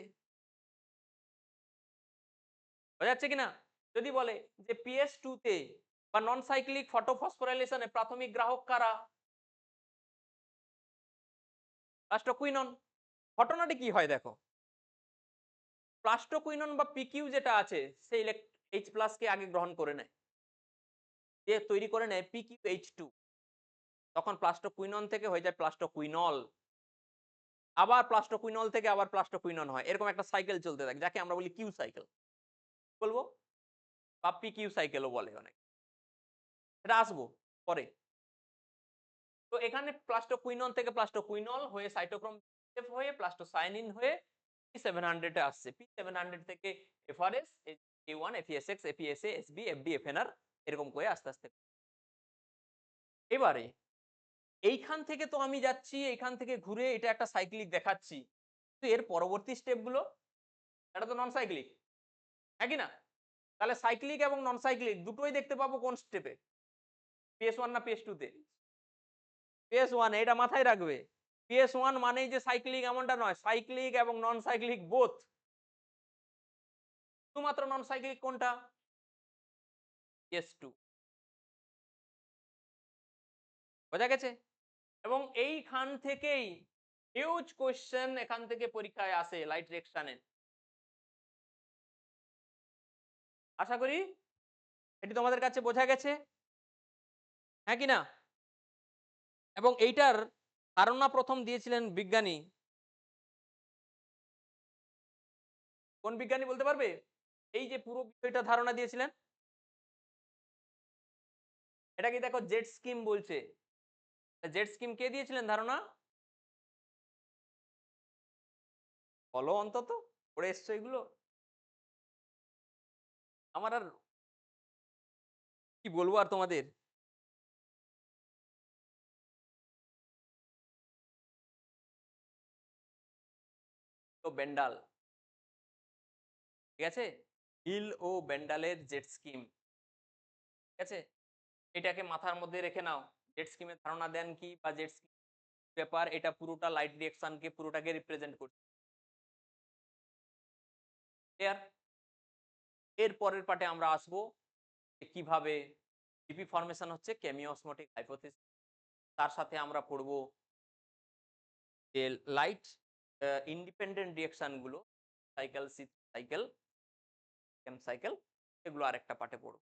A: বোঝা যাচ্ছে কিনা? যদি বলে যে PS2 তে বা নন সাইক্লিক ফটোফসফোরাইলেশনে প্রাথমিক গ্রাহক কারা, প্লাস্টোকুইনন, ঘটনাটি কি হয় দেখো, প্লাস্টোকুইনন বা PQ যেটা আছে সেই H+ কে আগে গ্রহণ করে নেয়, যে তৈরি করে নেয় PQH2, তখন প্লাস্টোকুইনন থেকে হয়ে যায় প্লাস্টোকুইনল, আবার প্লাস্টোকুইনল থেকে আবার প্লাস্টোকুইনন হয়, এরকম একটা সাইকেল চলতে থাকে যাকে আমরা বলি কিউ সাইকেল বলবো, বা PQ সাইকেলও বলে অনেক, এটা আসবো পরে। তো এখানে প্লাস্টোকুইনন থেকে প্লাস্টোকুইনল হয়ে সাইটোক্রোম হয়ে প্লাস্টোসায়ানিন হয়ে P700 এ আসছে, P700 থেকে FRS, A1, FESX, FESA, SB, FD, FNR এরকম করে আস্তে আস্তে। এবারে এইখান থেকে তো আমি যাচ্ছি, এইখান থেকে ঘুরে এটা একটা সাইক্লিক দেখাচ্ছি, তো এর পরবর্তী স্টেপগুলো এটা তো নন সাইক্লিক, হ্যাঁ কি না? তাহলে সাইক্লিক এবং নন সাইক্লিক দুটোই দেখতে পাবো কোন স্টেপে, PS1 না PS2 তে? PS1, এটা মাথায় রাখবে। PS1 মানেই যে সাইক্লিক এমনটা নয়, সাইক্লিক এবং নন সাইক্লিক বোথ। শুধুমাত্র নন সাইক্লিক কোনটা? PS2। বোঝা গেছে? এবং এইখান থেকেই হিউজ কোয়েশ্চেন এখান থেকে পরীক্ষায় আসে লাইট ডিরেকশনের। আশা করি এটি তোমাদের কাছে বোঝা গেছে, হ্যাঁ কি না? এবং এইটার ধারণা প্রথম দিয়েছিলেন বিজ্ঞানী, কোন বিজ্ঞানী বলতে পারবে? এই যে পুরো বিষয়টা ধারণা দিয়েছিলেন, এটা কি দেখো জেট স্কিম বলছে, জেট স্কিম কে দিয়েছিলেন ধারণা? বলো অন্তত, পড়ে এসছো এগুলো? আমার আর কি বলবো আর তোমাদের। তো বেন্ডাল, ঠিক আছে, হিল ও বেন্ডালের জেট স্কিম, ঠিক আছে, এটাকে মাথার মধ্যে রেখে নাও। জেট স্কিমের ধারণা দেন কি বা জেট স্কিম ব্যাপার, এটা পুরোটা লাইট ডিরেকশনকে পুরোটাকে রিপ্রেজেন্ট করছে। ক্লিয়ার? এর পরের পার্টে আমরা আসবো যে কিভাবে ডিপি ফর্মেশন হচ্ছে কেমিওসমোটিক হাইপোথিসিস, তার সাথে আমরা পড়বো যে লাইট ইন্ডিপেন্ডেন্ট রিঅ্যাকশন গুলো, সাইকেল, সাইকেল, সাইকেল, এগুলো আরেকটা পার্টে পড়বো।